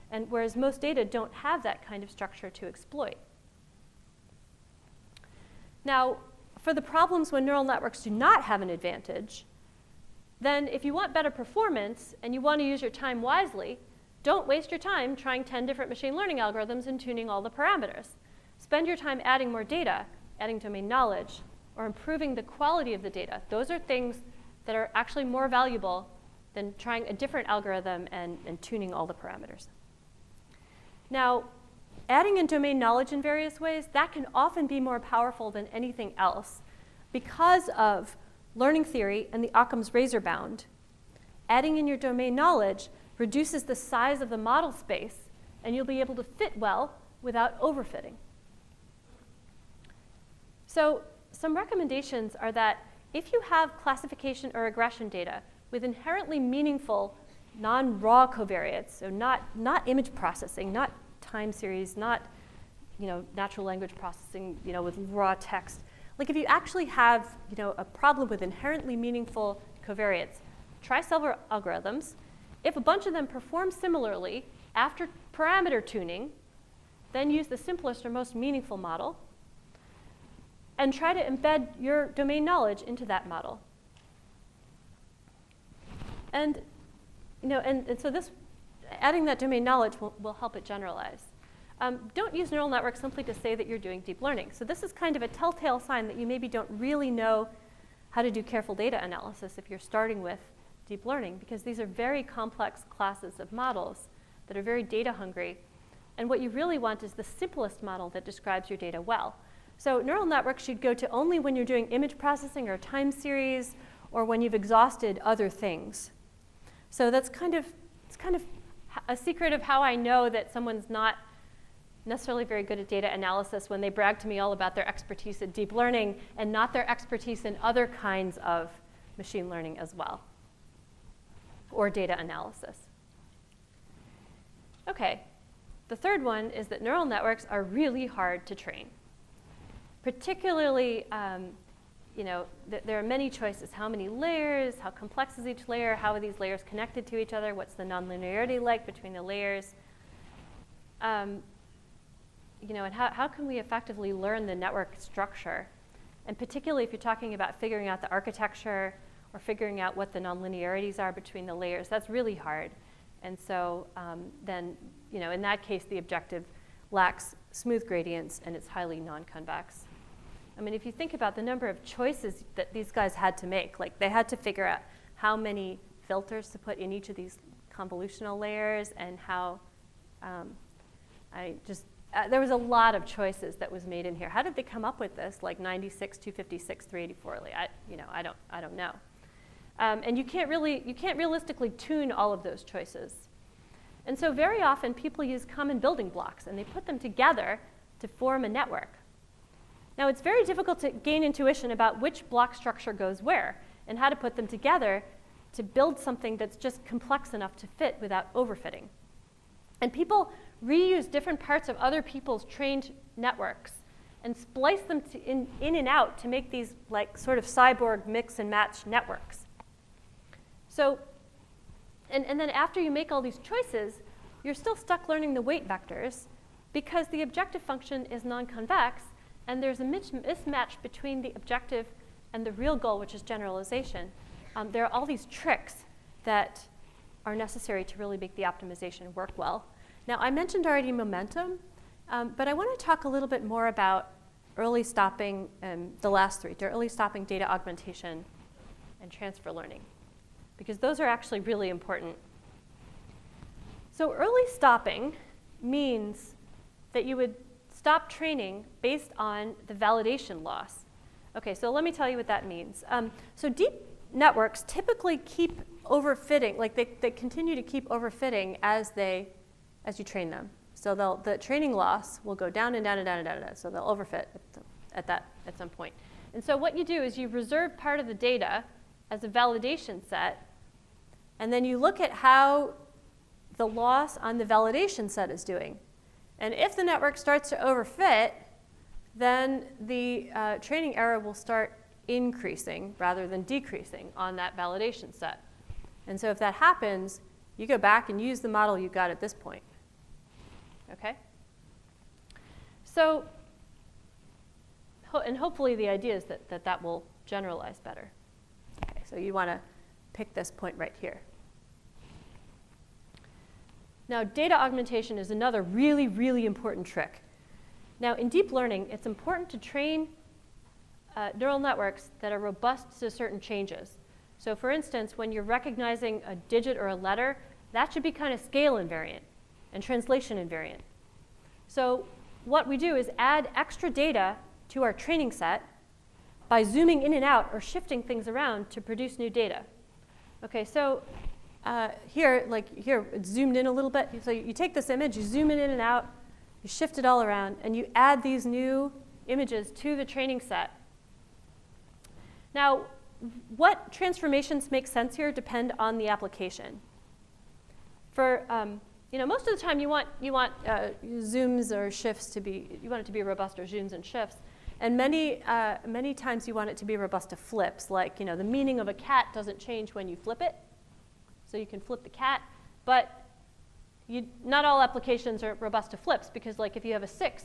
and whereas most data don't have that kind of structure to exploit. Now, for the problems when neural networks do not have an advantage, then if you want better performance and you want to use your time wisely, don't waste your time trying 10 different machine learning algorithms and tuning all the parameters. Spend your time adding more data, adding domain knowledge, or improving the quality of the data. Those are things that are actually more valuable than trying a different algorithm and tuning all the parameters. Now, adding in domain knowledge in various ways, that can often be more powerful than anything else because of learning theory and the Occam's razor bound. Adding in your domain knowledge reduces the size of the model space, and you'll be able to fit well without overfitting. So some recommendations are that if you have classification or regression data with inherently meaningful non-raw covariates, so not image processing, not time series, not natural language processing with raw text. Like if you actually have a problem with inherently meaningful covariates, try several algorithms. If a bunch of them perform similarly after parameter tuning, then use the simplest or most meaningful model and try to embed your domain knowledge into that model. And so this, adding that domain knowledge will help it generalize. Don't use neural networks simply to say that you're doing deep learning. So this is kind of a telltale sign that you maybe don't really know how to do careful data analysis if you're starting with deep learning, because these are very complex classes of models that are very data hungry. And what you really want is the simplest model that describes your data well. So neural networks should go to only when you're doing image processing or time series or when you've exhausted other things. So it's kind of a secret of how I know that someone's not necessarily very good at data analysis when they brag to me all about their expertise in deep learning and not their expertise in other kinds of machine learning as well, or data analysis. Okay, the third one is that neural networks are really hard to train. Particularly, there are many choices. How many layers? How complex is each layer? How are these layers connected to each other? What's the nonlinearity like between the layers? And how can we effectively learn the network structure? And particularly if you're talking about figuring out the architecture or figuring out what the nonlinearities are between the layers, that's really hard. And so then, in that case, the objective lacks smooth gradients and it's highly non-convex. I mean, if you think about the number of choices that these guys had to make, like they had to figure out how many filters to put in each of these convolutional layers and how, there was a lot of choices that was made in here. How did they come up with this, like 96, 256, 384? I don't know. And you can't realistically tune all of those choices. And so very often people use common building blocks and they put them together to form a network. Now it's very difficult to gain intuition about which block structure goes where and how to put them together to build something that's just complex enough to fit without overfitting. And people reuse different parts of other people's trained networks and splice them in and out to make these like sort of cyborg mix and match networks. So, and then after you make all these choices, you're still stuck learning the weight vectors because the objective function is non-convex and there's a mismatch between the objective and the real goal, which is generalization. There are all these tricks that are necessary to really make the optimization work well. Now, I mentioned already momentum, but I want to talk a little bit more about early stopping, the last three, early stopping, data augmentation, and transfer learning, because those are actually really important. So early stopping means that you would stop training based on the validation loss. Okay, so let me tell you what that means. So deep networks typically keep overfitting, like they continue to keep overfitting as you train them. So the training loss will go down and down and down and down and down. So they'll overfit at some point. And so what you do is you reserve part of the data as a validation set, and then you look at how the loss on the validation set is doing. And if the network starts to overfit, then the training error will start increasing rather than decreasing on that validation set. And so if that happens, you go back and use the model you got at this point. Okay? So, and hopefully the idea is that will generalize better. Okay, so you want to pick this point right here. Now, data augmentation is another really, really important trick. Now, in deep learning, it's important to train neural networks that are robust to certain changes. So for instance, when you're recognizing a digit or a letter, that should be kind of scale invariant and translation invariant. So what we do is add extra data to our training set by zooming in and out or shifting things around to produce new data. Okay, so here it's zoomed in a little bit. So you take this image, you zoom it in and out, you shift it all around, and you add these new images to the training set. Now, what transformations make sense here depend on the application. For most of the time, you want zooms or shifts to be, you want it to be robust or zooms and shifts, and many times you want it to be robust to flips. Like the meaning of a cat doesn't change when you flip it, so you can flip the cat, but not all applications are robust to flips because, like, if you have a 6,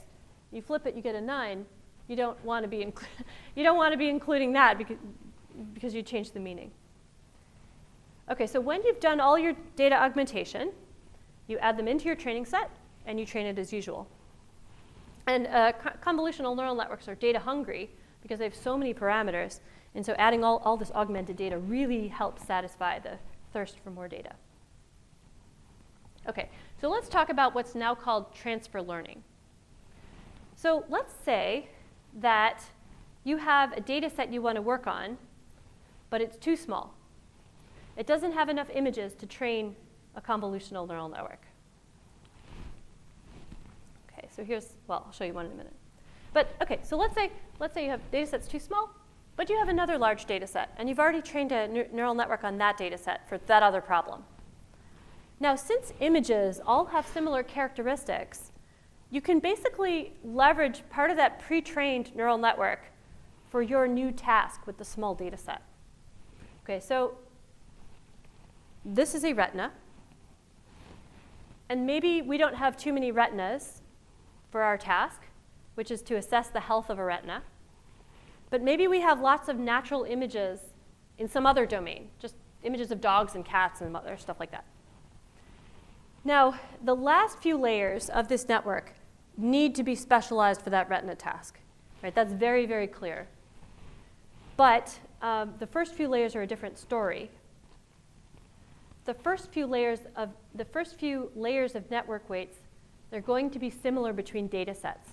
you flip it, you get a 9. You don't want to be including that because you change the meaning. Okay, so when you've done all your data augmentation, you add them into your training set and you train it as usual. And convolutional neural networks are data hungry because they have so many parameters, and so adding all this augmented data really helps satisfy the thirst for more data. Okay, so let's talk about what's now called transfer learning. So let's say that you have a data set you want to work on, but it's too small. It doesn't have enough images to train a convolutional neural network. Okay, so I'll show you one in a minute. But okay, so let's say you have data sets too small, but you have another large data set, and you've already trained a neural network on that data set for that other problem. Now, since images all have similar characteristics, you can basically leverage part of that pre-trained neural network for your new task with the small data set. Okay, so this is a retina. And maybe we don't have too many retinas for our task, which is to assess the health of a retina. But maybe we have lots of natural images in some other domain, just images of dogs and cats and other stuff like that. Now, the last few layers of this network need to be specialized for that retina task. Right? That's very, very clear. But the first few layers are a different story. The first few layers of network weights, they're going to be similar between data sets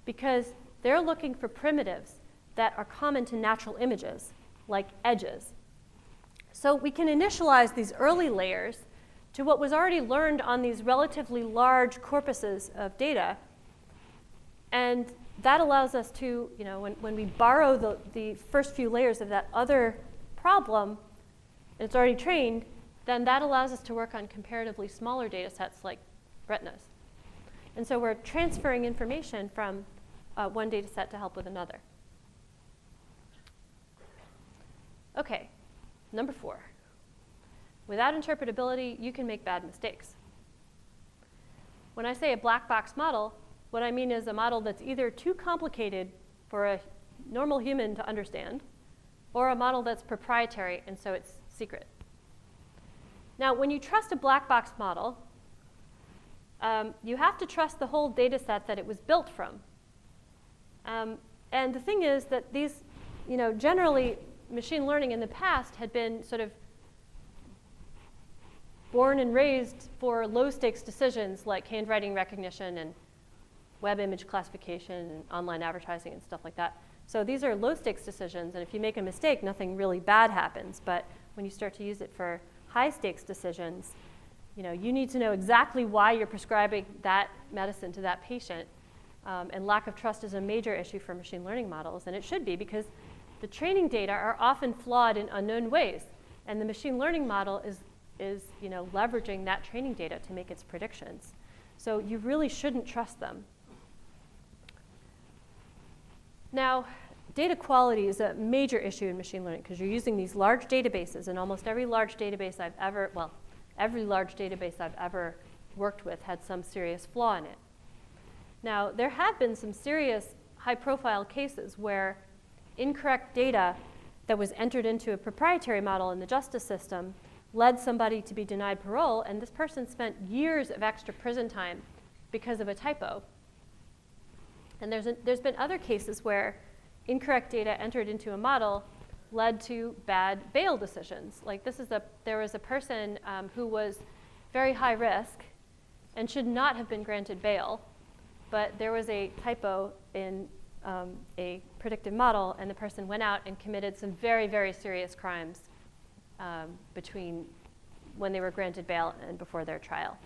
because they're looking for primitives that are common to natural images, like edges. So we can initialize these early layers to what was already learned on these relatively large corpuses of data. And that allows us to, when we borrow the first few layers of that other problem, and it's already trained, then that allows us to work on comparatively smaller data sets like retinas. And so we're transferring information from one data set to help with another. Okay, number 4. Without interpretability, you can make bad mistakes. When I say a black box model, what I mean is a model that's either too complicated for a normal human to understand, or a model that's proprietary and so it's secret. Now, when you trust a black box model, you have to trust the whole data set that it was built from. And the thing is that these, generally machine learning in the past had been sort of born and raised for low stakes decisions like handwriting recognition and web image classification and online advertising and stuff like that. So these are low stakes decisions, and if you make a mistake, nothing really bad happens. But when you start to use it for high stakes decisions, you need to know exactly why you're prescribing that medicine to that patient. And lack of trust is a major issue for machine learning models, and it should be because the training data are often flawed in unknown ways, and the machine learning model is leveraging that training data to make its predictions. So you really shouldn't trust them. Now, data quality is a major issue in machine learning because you're using these large databases, and almost every large database I've ever worked with had some serious flaw in it. Now, there have been some serious high-profile cases where incorrect data that was entered into a proprietary model in the justice system led somebody to be denied parole, and this person spent years of extra prison time because of a typo. And there's been other cases where incorrect data entered into a model led to bad bail decisions. Like there was a person who was very high risk and should not have been granted bail, but there was a typo in a predictive model, and the person went out and committed some very, very serious crimes between when they were granted bail and before their trial.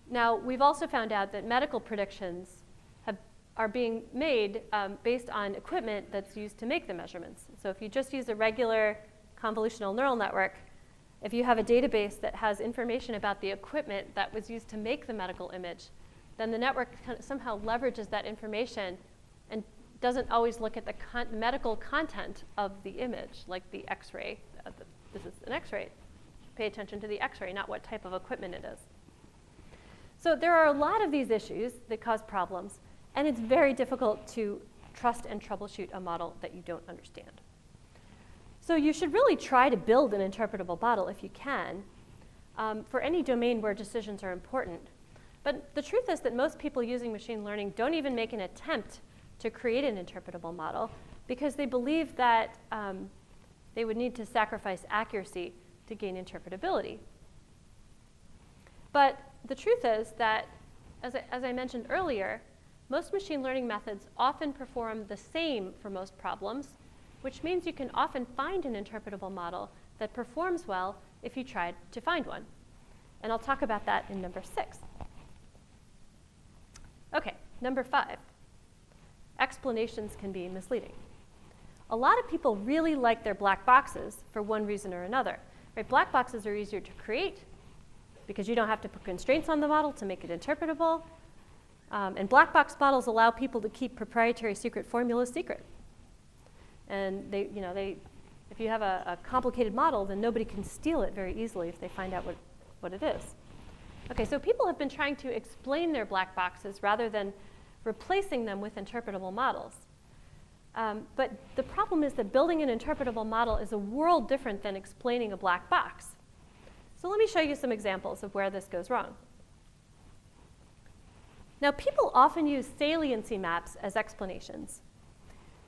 Now, we've also found out that medical predictions are being made based on equipment that's used to make the measurements. So if you just use a regular convolutional neural network, if you have a database that has information about the equipment that was used to make the medical image, then the network somehow leverages that information and doesn't always look at the medical content of the image, like the X-ray. This is an X-ray. Pay attention to the X-ray, not what type of equipment it is. So there are a lot of these issues that cause problems, and it's very difficult to trust and troubleshoot a model that you don't understand. So you should really try to build an interpretable model if you can for any domain where decisions are important. But the truth is that most people using machine learning don't even make an attempt to create an interpretable model because they believe that they would need to sacrifice accuracy to gain interpretability. But the truth is that, as I mentioned earlier, most machine learning methods often perform the same for most problems, which means you can often find an interpretable model that performs well if you tried to find one. And I'll talk about that in number 6. OK, number 5. Explanations can be misleading. A lot of people really like their black boxes for one reason or another. Right? Black boxes are easier to create because you don't have to put constraints on the model to make it interpretable. And black box models allow people to keep proprietary secret formulas secret. And if you have a complicated model, then nobody can steal it very easily if they find out what it is. OK, so people have been trying to explain their black boxes rather than replacing them with interpretable models. But the problem is that building an interpretable model is a world different than explaining a black box. So let me show you some examples of where this goes wrong. Now, people often use saliency maps as explanations.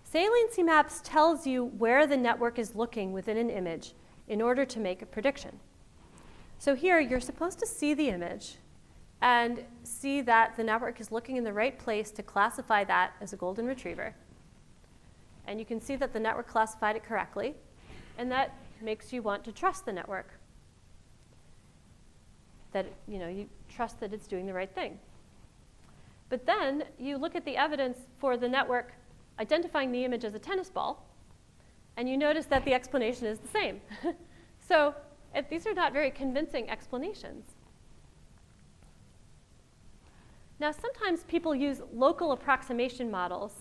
Saliency maps tells you where the network is looking within an image in order to make a prediction. So here, you're supposed to see the image and see that the network is looking in the right place to classify that as a golden retriever. And you can see that the network classified it correctly, and that makes you want to trust the network. That you trust that it's doing the right thing. But then you look at the evidence for the network identifying the image as a tennis ball, and you notice that the explanation is the same. So these are not very convincing explanations. Now, sometimes people use local approximation models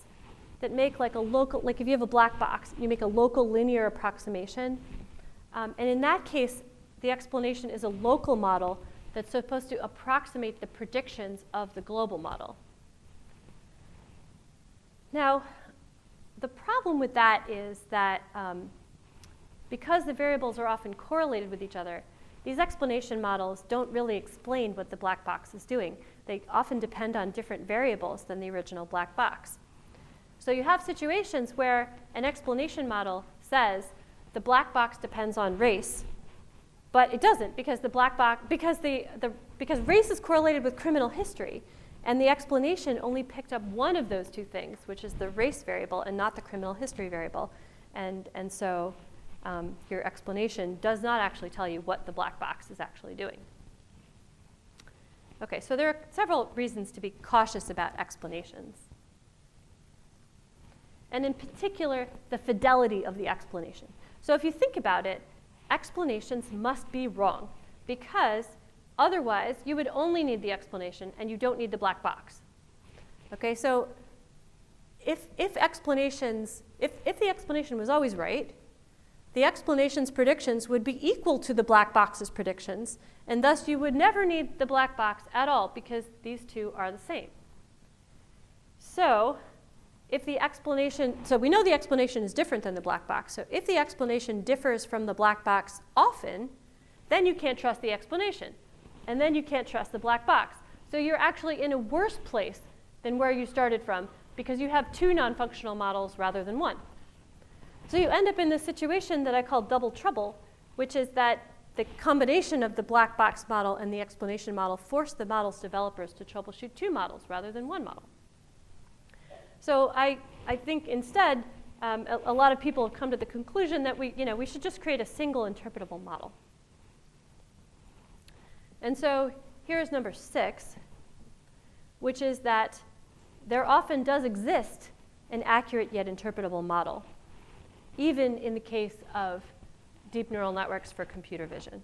that make like if you have a black box, you make a local linear approximation. And in that case, the explanation is a local model that's supposed to approximate the predictions of the global model. Now, the problem with that is that because the variables are often correlated with each other, these explanation models don't really explain what the black box is doing. They often depend on different variables than the original black box. So you have situations where an explanation model says the black box depends on race, but it doesn't because the black box because race is correlated with criminal history, and the explanation only picked up one of those two things, which is the race variable and not the criminal history variable, and so your explanation does not actually tell you what the black box is actually doing. Okay, so there are several reasons to be cautious about explanations. And in particular, the fidelity of the explanation. So if you think about it, explanations must be wrong because Otherwise, you would only need the explanation, and you don't need the black box. Okay, so if the explanation was always right, the explanation's predictions would be equal to the black box's predictions, and thus you would never need the black box at all because these two are the same. So if the explanation, so we know the explanation is different than the black box. So if the explanation differs from the black box often, then you can't trust the explanation. And then you can't trust the black box. So you're actually in a worse place than where you started from because you have two non-functional models rather than one. So you end up in this situation that I call double trouble, which is that the combination of the black box model and the explanation model force the model's developers to troubleshoot two models rather than one model. So I think instead, a lot of people have come to the conclusion that we should just create a single interpretable model. And so here's number 6, which is that there often does exist an accurate yet interpretable model, even in the case of deep neural networks for computer vision.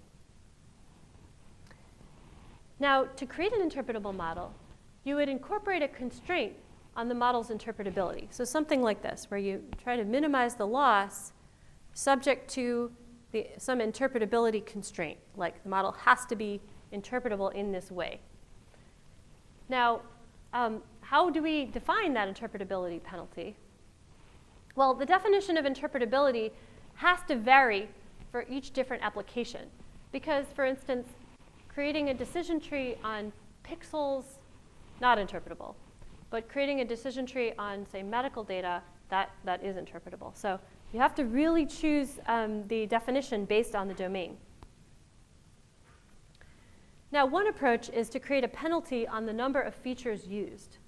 Now, to create an interpretable model, you would incorporate a constraint on the model's interpretability. So something like this, where you try to minimize the loss subject to some interpretability constraint, like the model has to be interpretable in this way. Now, how do we define that interpretability penalty? Well, the definition of interpretability has to vary for each different application. Because, for instance, creating a decision tree on pixels, not interpretable. But creating a decision tree on, say, medical data, that is interpretable. So you have to really choose the definition based on the domain. Now, one approach is to create a penalty on the number of features used.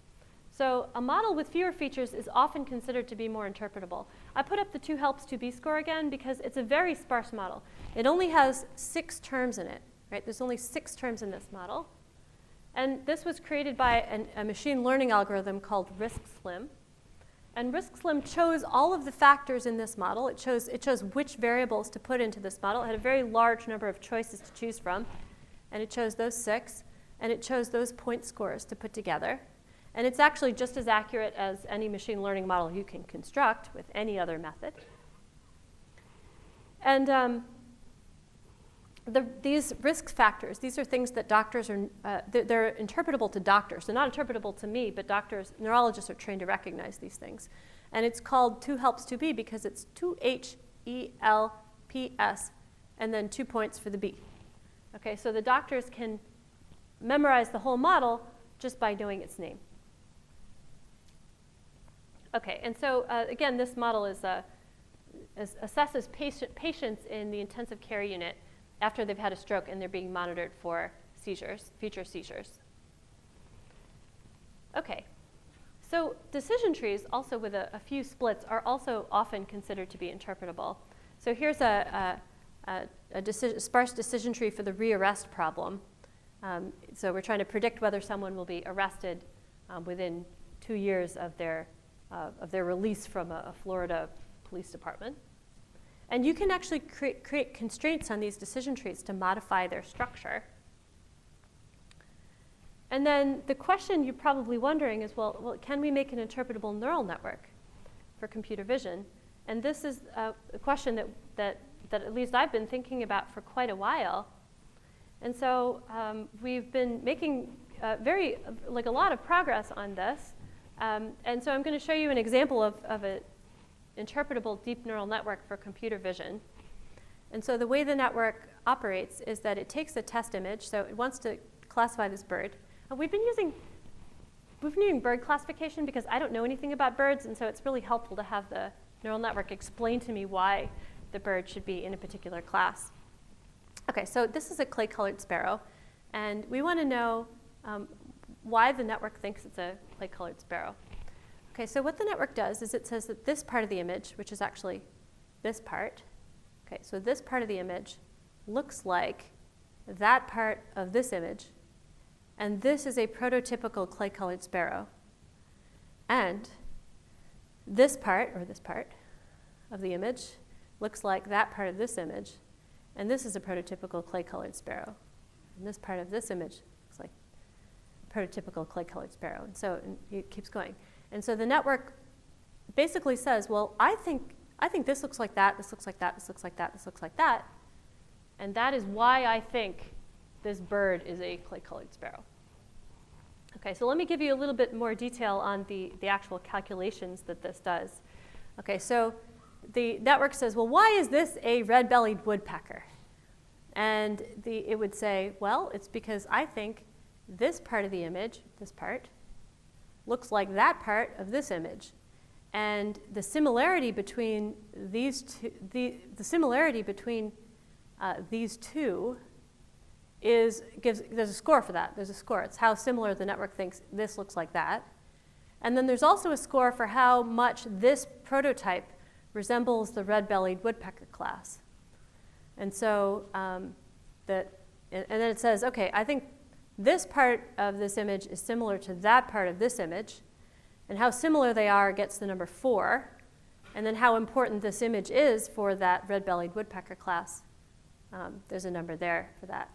So a model with fewer features is often considered to be more interpretable. I put up the 2 helps 2b score again because it's a very sparse model. It only has 6 terms in it, right? There's only 6 terms in this model. And this was created by a machine learning algorithm called RiskSlim. And RiskSlim chose all of the factors in this model. It chose which variables to put into this model. It had a very large number of choices to choose from. And it chose those 6. And it chose those point scores to put together. And it's actually just as accurate as any machine learning model you can construct with any other method. And these risk factors, these are things that doctors are, they're interpretable to doctors. They're not interpretable to me, but neurologists are trained to recognize these things. And it's called 2 helps 2b because it's 2H, E, L, P, S, and then 2 points for the B. Okay, so the doctors can memorize the whole model just by knowing its name. Okay, and so again, this model assesses patients in the intensive care unit after they've had a stroke and they're being monitored for seizures, future seizures. Okay, so decision trees, also with a few splits, are also often considered to be interpretable. So here's a sparse decision tree for the rearrest problem. So we're trying to predict whether someone will be arrested within 2 years of their release from a Florida police department. And you can actually create constraints on these decision trees to modify their structure. And then the question you're probably wondering is, well, can we make an interpretable neural network for computer vision? And this is a question that at least I've been thinking about for quite a while. And so we've been making a lot of progress on this. And so I'm going to show you an example of an interpretable deep neural network for computer vision. And so the way the network operates is that it takes a test image. So it wants to classify this bird. We've been using bird classification because I don't know anything about birds. And so it's really helpful to have the neural network explain to me why the bird should be in a particular class. OK, so this is a clay-colored sparrow. And we want to know why the network thinks it's a clay-colored sparrow. OK, so what the network does is it says that this part of the image, which is actually this part, OK, so this part of the image looks like that part of this image. And this is a prototypical clay-colored sparrow. And this part of the image looks like that part of this image. And this is a prototypical clay-colored sparrow. And this part of this image looks like prototypical clay-colored sparrow. And so it keeps going. And so the network basically says, well, I think this looks like that, this looks like that, this looks like that, this looks like that. And that is why I think this bird is a clay-colored sparrow. Okay, so let me give you a little bit more detail on the actual calculations that this does. Okay, so the network says, well, why is this a red-bellied woodpecker? And it would say, well, it's because I think this part of the image, this part, looks like that part of this image. And the similarity between these two, the similarity between these two there's a score for that. There's a score. It's how similar the network thinks this looks like that. And then there's also a score for how much this prototype resembles the red-bellied woodpecker class. And so and then it says, okay, I think this part of this image is similar to that part of this image. And how similar they are gets the number 4. And then how important this image is for that red-bellied woodpecker class, there's a number there for that.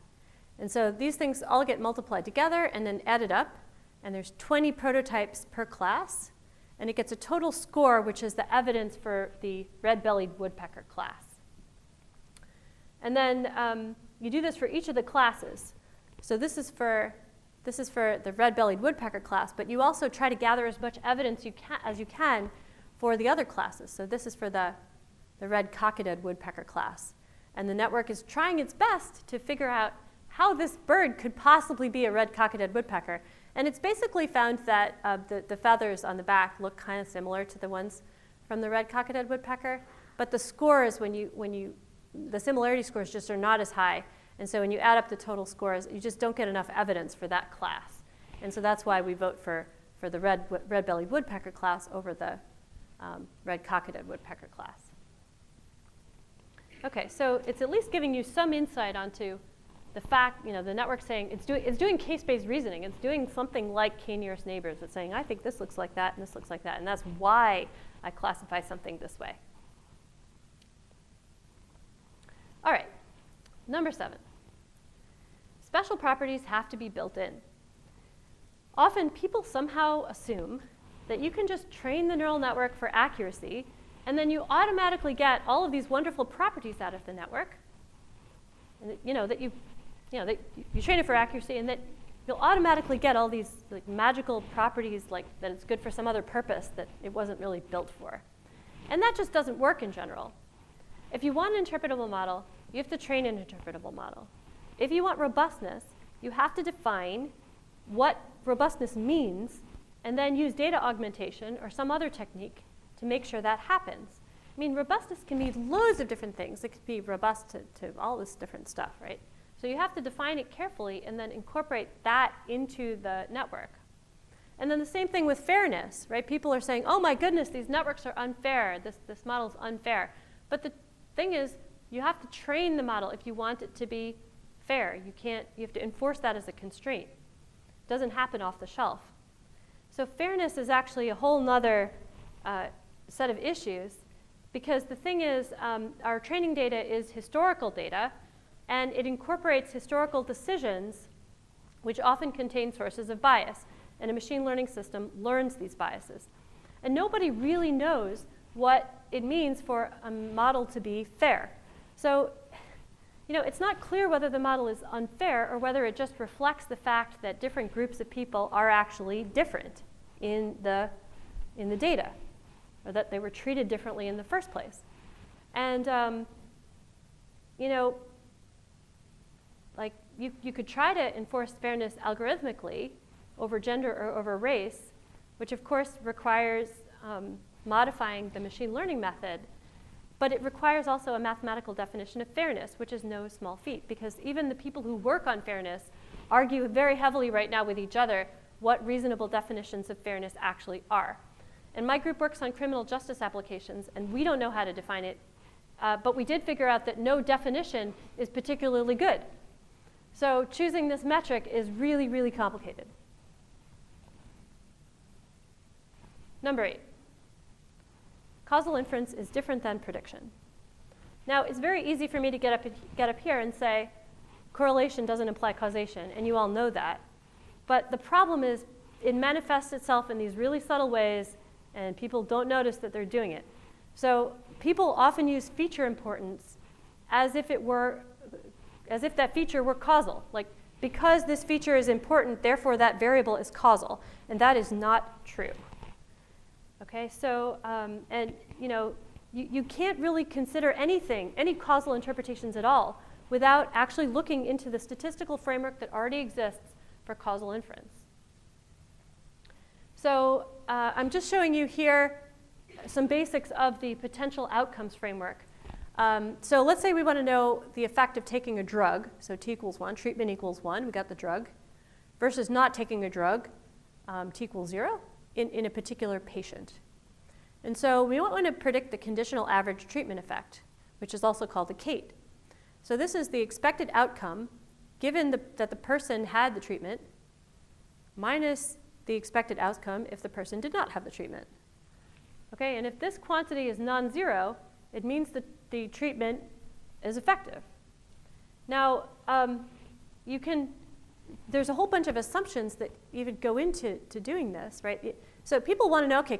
And so these things all get multiplied together and then added up. And there's 20 prototypes per class. And it gets a total score, which is the evidence for the red-bellied woodpecker class. And then you do this for each of the classes. So this is for the red-bellied woodpecker class, but you also try to gather as much evidence as you can for the other classes. So this is for the red-cockaded woodpecker class. And the network is trying its best to figure out how this bird could possibly be a red-cockaded woodpecker. And it's basically found that the feathers on the back look kind of similar to the ones from the red-cockaded woodpecker, but the scores, the similarity scores just are not as high. And so when you add up the total scores, you just don't get enough evidence for that class. And so that's why we vote for the red-bellied woodpecker class over the red-cockaded woodpecker class. Okay, so it's at least giving you some insight onto the fact, the network saying it's doing case-based reasoning. It's doing something like k-nearest neighbors. It's saying, I think this looks like that and this looks like that. And that's why I classify something this way. All right, number 7. Special properties have to be built in. Often people somehow assume that you can just train the neural network for accuracy, and then you automatically get all of these wonderful properties out of the network. And that you train it for accuracy, and that you'll automatically get all these like magical properties, like that it's good for some other purpose that it wasn't really built for. And that just doesn't work in general. If you want an interpretable model, you have to train an interpretable model. If you want robustness, you have to define what robustness means and then use data augmentation or some other technique to make sure that happens. I mean, robustness can mean loads of different things. It could be robust to all this different stuff, right? So you have to define it carefully and then incorporate that into the network. And then the same thing with fairness, right? People are saying, oh my goodness, these networks are unfair. This model is unfair. But the thing is, you have to train the model if you want it to be fair. You have to enforce that as a constraint. It doesn't happen off the shelf. So fairness is actually a whole nother set of issues, because the thing is, our training data is historical data, and it incorporates historical decisions, which often contain sources of bias. And a machine learning system learns these biases. And nobody really knows what it means for a model to be fair. So, it's not clear whether the model is unfair or whether it just reflects the fact that different groups of people are actually different in the data, or that they were treated differently in the first place. And, like you could try to enforce fairness algorithmically over gender or over race, which of course requires modifying the machine learning method. But it requires also a mathematical definition of fairness, which is no small feat, because even the people who work on fairness argue very heavily right now with each other what reasonable definitions of fairness actually are. And my group works on criminal justice applications, and we don't know how to define it. But we did figure out that no definition is particularly good. So choosing this metric is really, really complicated. Number 8. Causal inference is different than prediction. Now, it's very easy for me to get up here and say, correlation doesn't imply causation, and you all know that. But the problem is it manifests itself in these really subtle ways, and people don't notice that they're doing it. So people often use feature importance as if that feature were causal. Like, because this feature is important, therefore that variable is causal, and that is not true. Okay, so and you can't really consider any causal interpretations at all, without actually looking into the statistical framework that already exists for causal inference. So I'm just showing you here some basics of the potential outcomes framework. So let's say we want to know the effect of taking a drug. So T equals 1, treatment equals 1, we got the drug, versus not taking a drug, T equals 0, in a particular patient. And so we want to predict the conditional average treatment effect, which is also called the CATE. So this is the expected outcome given that the person had the treatment minus the expected outcome if the person did not have the treatment. Okay, and if this quantity is non-zero, it means that the treatment is effective. Now, there's a whole bunch of assumptions that even go into doing this, right? So people want to know, okay,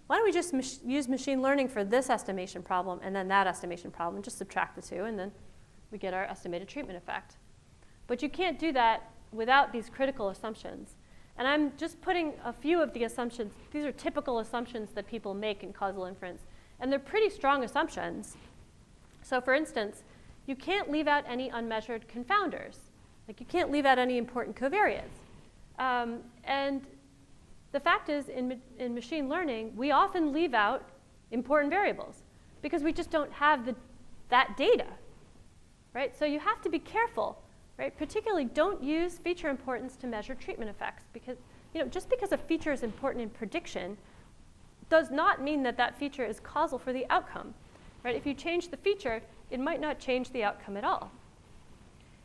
why don't we just use machine learning for this estimation problem and then that estimation problem, and just subtract the two, and then we get our estimated treatment effect. But you can't do that without these critical assumptions. And I'm just putting a few of the assumptions. These are typical assumptions that people make in causal inference. And they're pretty strong assumptions. So for instance, you can't leave out any unmeasured confounders. Like, you can't leave out any important covariates. And the fact is, in machine learning, we often leave out important variables because we just don't have that data. Right? So you have to be careful, right? Particularly, don't use feature importance to measure treatment effects, because just because a feature is important in prediction does not mean that that feature is causal for the outcome. Right? If you change the feature, it might not change the outcome at all.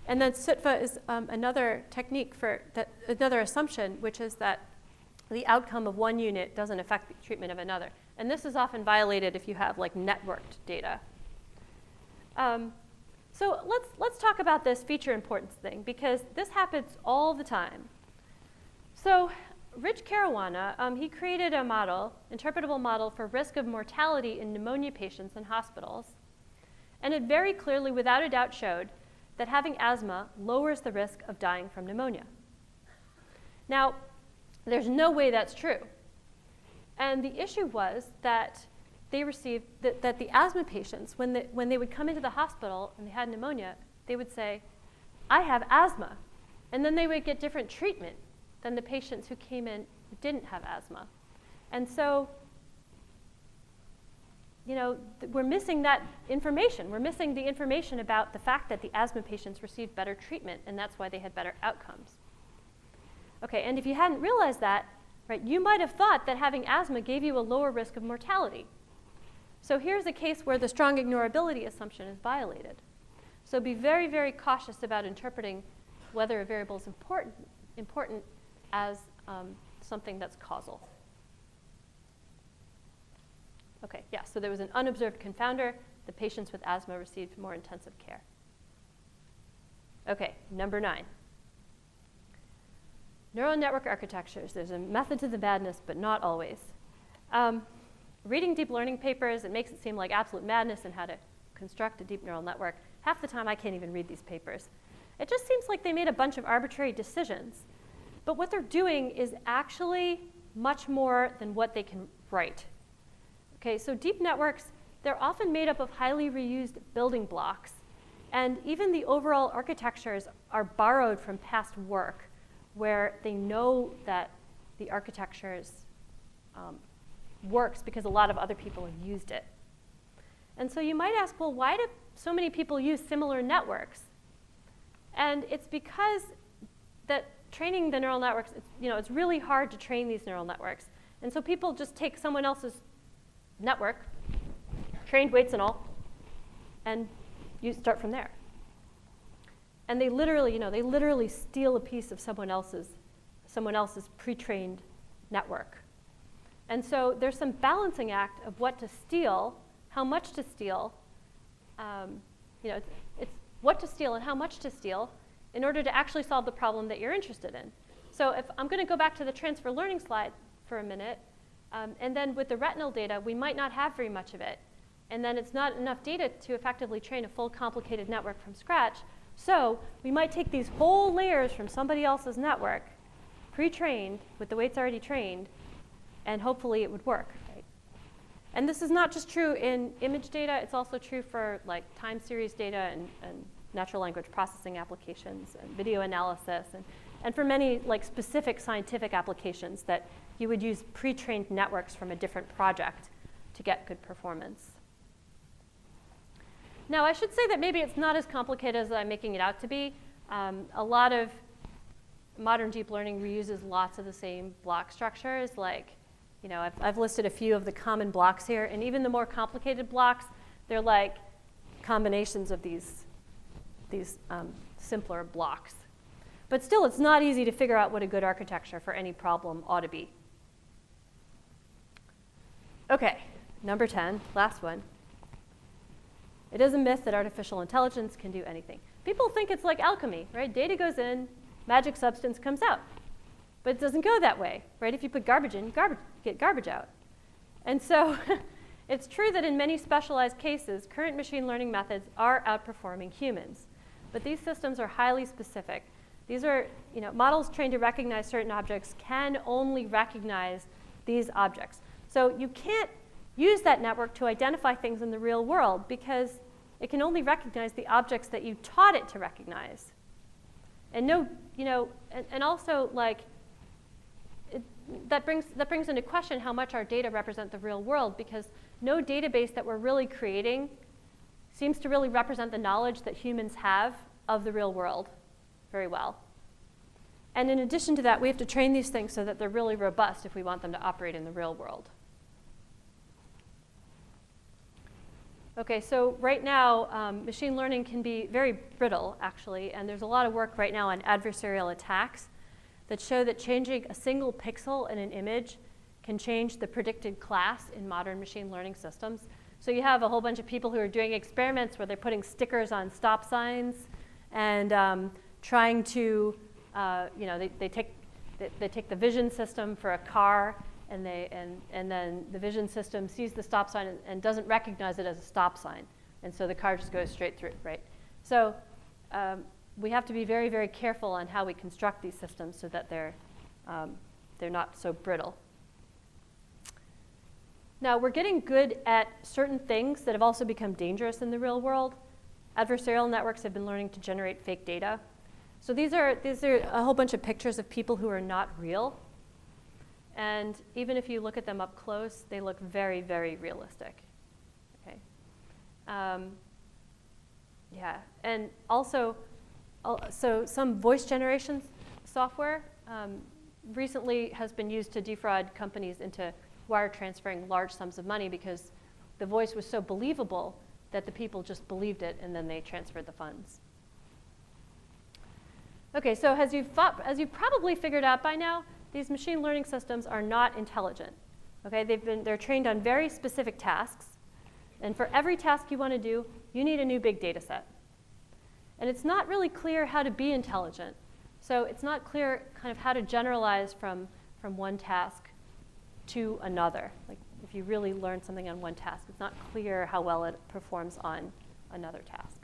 And then SUTFA is another technique another assumption, which is that the outcome of one unit doesn't affect the treatment of another. And this is often violated if you have like networked data. So let's talk about this feature importance thing, because this happens all the time. So Rich Caruana, he created a model, interpretable model for risk of mortality in pneumonia patients in hospitals. And it very clearly, without a doubt, showed that having asthma lowers the risk of dying from pneumonia. Now, there's no way that's true. And the issue was that they received that the asthma patients, when they would come into the hospital and they had pneumonia, they would say, I have asthma. And then they would get different treatment than the patients who came in who didn't have asthma. And so, we're missing that information. We're missing the information about the fact that the asthma patients received better treatment, and that's why they had better outcomes. Okay, and if you hadn't realized that, right, you might have thought that having asthma gave you a lower risk of mortality. So here's a case where the strong ignorability assumption is violated. So be very, very cautious about interpreting whether a variable is important as something that's causal. Okay, yeah, so there was an unobserved confounder. The patients with asthma received more intensive care. Okay, number 9. Neural network architectures. There's a method to the madness, but not always. Reading deep learning papers, it makes it seem like absolute madness in how to construct a deep neural network. Half the time, I can't even read these papers. It just seems like they made a bunch of arbitrary decisions. But what they're doing is actually much more than what they can write. Okay, so deep networks, they're often made up of highly reused building blocks. And even the overall architectures are borrowed from past work, where they know that the architectures works because a lot of other people have used it. And so you might ask, well, why do so many people use similar networks? And it's because that training the neural networks, it's really hard to train these neural networks. And so people just take someone else's network, trained weights and all, and you start from there. And they literally steal a piece of someone else's pre-trained network. And so there's some balancing act of what to steal, how much to steal. what to steal and how much to steal in order to actually solve the problem that you're interested in. So if I'm going to go back to the transfer learning slide for a minute, and then with the retinal data, we might not have very much of it. And then it's not enough data to effectively train a full complicated network from scratch. So we might take these whole layers from somebody else's network, pre-trained with the weights already trained, and hopefully it would work. Right? And this is not just true in image data. It's also true for like time series data and natural language processing applications and video analysis and for many like specific scientific applications that you would use pre-trained networks from a different project to get good performance. Now, I should say that maybe it's not as complicated as I'm making it out to be. A lot of modern deep learning reuses lots of the same block structures. Like, you know, I've listed a few of the common blocks here. And even the more complicated blocks, they're like combinations of these simpler blocks. But still, it's not easy to figure out what a good architecture for any problem ought to be. OK, number 10, last one. It is a myth that artificial intelligence can do anything. People think it's like alchemy, right? Data goes in, magic substance comes out. But it doesn't go that way, right? If you put garbage in, get garbage out. And so it's true that in many specialized cases, current machine learning methods are outperforming humans. But these systems are highly specific. These are, you know, models trained to recognize certain objects can only recognize these objects. So you can't use that network to identify things in the real world because it can only recognize the objects that you taught it to recognize. And no, you know, and also like that brings into question how much our data represent the real world, because no database that we're really creating seems to really represent the knowledge that humans have of the real world very well. And in addition to that, we have to train these things so that they're really robust if we want them to operate in the real world. OK, so right now, machine learning can be very brittle, actually. And there's a lot of work right now on adversarial attacks that show that changing a single pixel in an image can change the predicted class in modern machine learning systems. So you have a whole bunch of people who are doing experiments where they're putting stickers on stop signs and trying to, you know, they take the vision system for a car, and then the vision system sees the stop sign and doesn't recognize it as a stop sign. And so the car just goes straight through, right? So we have to be very, very careful on how we construct these systems so that they're not so brittle. Now, we're getting good at certain things that have also become dangerous in the real world. Adversarial networks have been learning to generate fake data. So these are a whole bunch of pictures of people who are not real. And even if you look at them up close, they look very, very realistic. Okay. Yeah, and also, so some voice generation software recently has been used to defraud companies into wire transferring large sums of money because the voice was so believable that the people just believed it, and then they transferred the funds. Okay, so as you've probably figured out by now, these machine learning systems are not intelligent. Okay, they're trained on very specific tasks, and for every task you want to do, you need a new big data set. And it's not really clear how to be intelligent. So it's not clear kind of how to generalize from one task to another. Like if you really learn something on one task, it's not clear how well it performs on another task.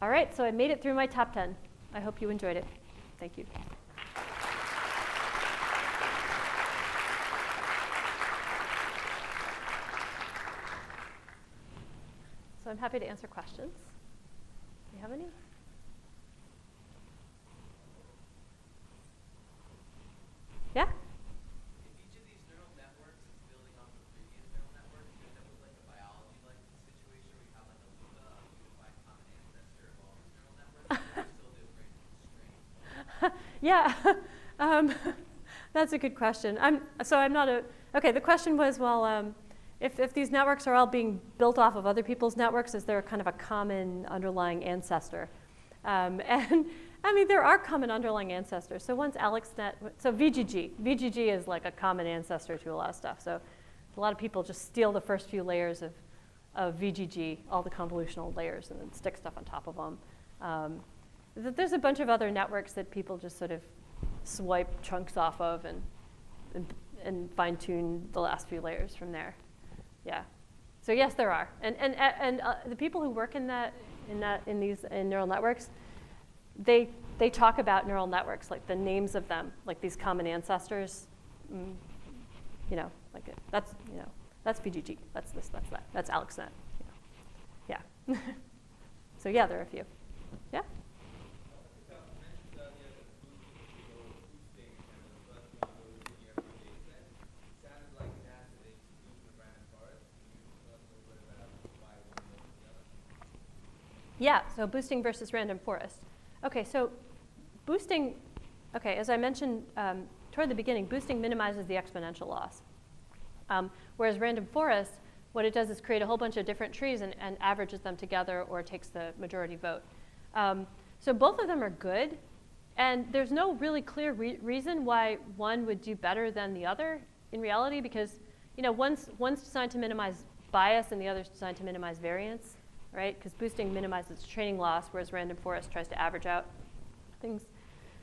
All right, so I made it through my top 10. I hope you enjoyed it. Thank you. So I'm happy to answer questions. Do you have any? Yeah? If each of these neural networks is building off the previous neural network, do you end up with like a biology-like situation where you have like a unified common ancestor of all these neural networks, or do you still do great constraints? Yeah, that's a good question. Okay, the question was, well, if these networks are all being built off of other people's networks, is there kind of a common underlying ancestor? And I mean, there are common underlying ancestors. So once AlexNet, so VGG is like a common ancestor to a lot of stuff. So a lot of people just steal the first few layers of VGG, all the convolutional layers, and then stick stuff on top of them. There's a bunch of other networks that people just sort of swipe chunks off of and fine-tune the last few layers from there. Yeah. So yes, there are. And the people who work in these neural networks, they talk about neural networks, like the names of them, like these common ancestors. You know, like that's VGG. That's this. That's that. That's AlexNet. You know. Yeah. So yeah, there are a few. Yeah. Yeah, so boosting versus random forest. Okay, so boosting, okay, as I mentioned toward the beginning, boosting minimizes the exponential loss. Whereas random forest, what it does is create a whole bunch of different trees and averages them together or takes the majority vote. So both of them are good, and there's no really clear reason why one would do better than the other in reality, because one's designed to minimize bias and the other's designed to minimize variance. Right? Because boosting minimizes training loss, whereas random forest tries to average out things.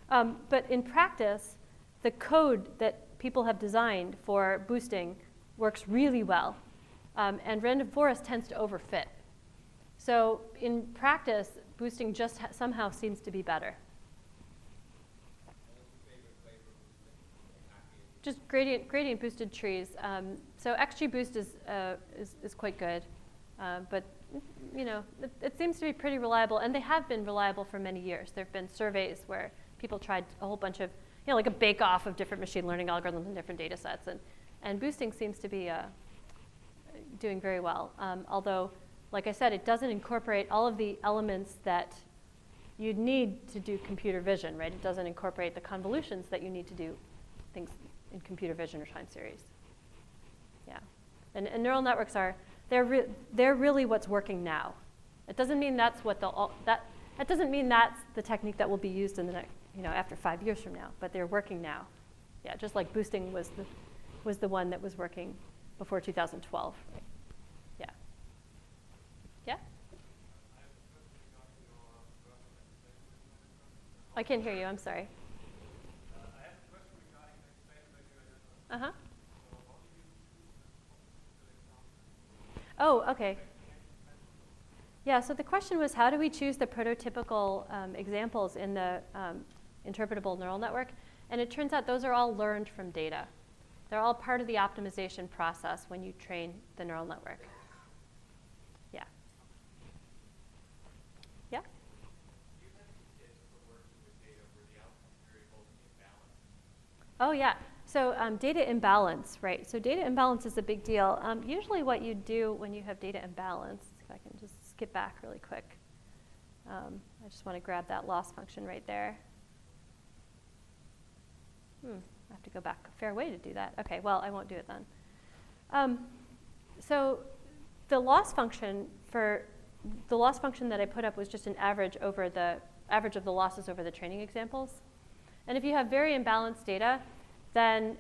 But in practice, the code that people have designed for boosting works really well. And random forest tends to overfit. So in practice, boosting just somehow seems to be better. Just gradient boosted trees. So XGBoost is quite good. But it seems to be pretty reliable, and they have been reliable for many years. There have been surveys where people tried a whole bunch of, like a bake-off of different machine learning algorithms and different data sets, and boosting seems to be doing very well. Although, like I said, it doesn't incorporate all of the elements that you'd need to do computer vision, right? It doesn't incorporate the convolutions that you need to do things in computer vision or time series. Yeah, and neural networks are. They're really what's working now. It doesn't mean that's what that doesn't mean that's the technique that will be used in the next, after 5 years from now. But they're working now. Yeah, just like boosting was the one that was working before 2012. Right? Yeah. Yeah. I can't hear you. I'm sorry. I have a question regarding the Uh-huh. Oh, okay. Yeah, so the question was, how do we choose the prototypical examples in the interpretable neural network? And it turns out those are all learned from data. They're all part of the optimization process when you train the neural network. Yeah. Yeah? Do you have any tips for working with data where the outcome variable is imbalanced? Oh, yeah. So data imbalance, right? So data imbalance is a big deal. Usually what you do when you have data imbalance, if I can just skip back really quick. I just want to grab that loss function right there. I have to go back a fair way to do that. Okay, well, I won't do it then. So the loss function that I put up was just an average over the average of the losses over the training examples. And if you have very imbalanced data, then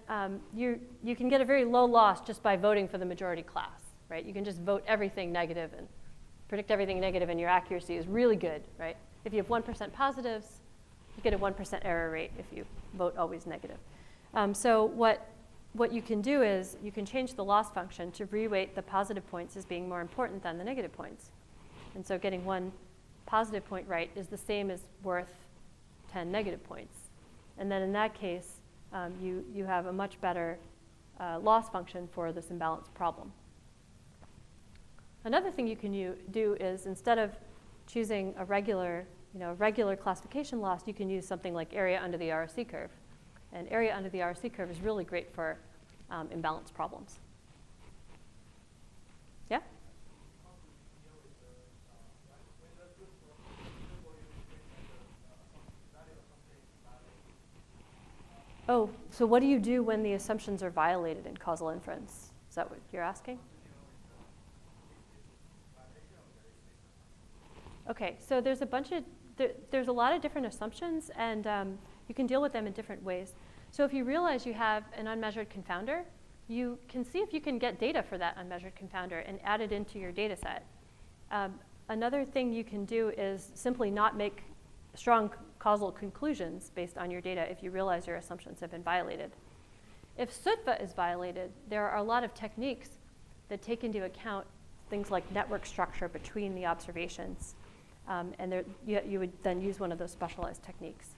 you can get a very low loss just by voting for the majority class, right? You can just vote everything negative and predict everything negative, and your accuracy is really good, right? If you have 1% positives, you get a 1% error rate if you vote always negative. So what you can do is you can change the loss function to reweight the positive points as being more important than the negative points. And so getting one positive point right is the same as worth 10 negative points. And then in that case, you have a much better loss function for this imbalance problem. Another thing you can do is, instead of choosing a regular classification loss, you can use something like area under the ROC curve. And area under the ROC curve is really great for imbalance problems. Yeah? Oh, so what do you do when the assumptions are violated in causal inference? Is that what you're asking? Okay, so there's a lot of different assumptions, and you can deal with them in different ways. So if you realize you have an unmeasured confounder, you can see if you can get data for that unmeasured confounder and add it into your data set. Another thing you can do is simply not make strong causal conclusions based on your data if you realize your assumptions have been violated. If SUTVA is violated, there are a lot of techniques that take into account things like network structure between the observations. And you would then use one of those specialized techniques.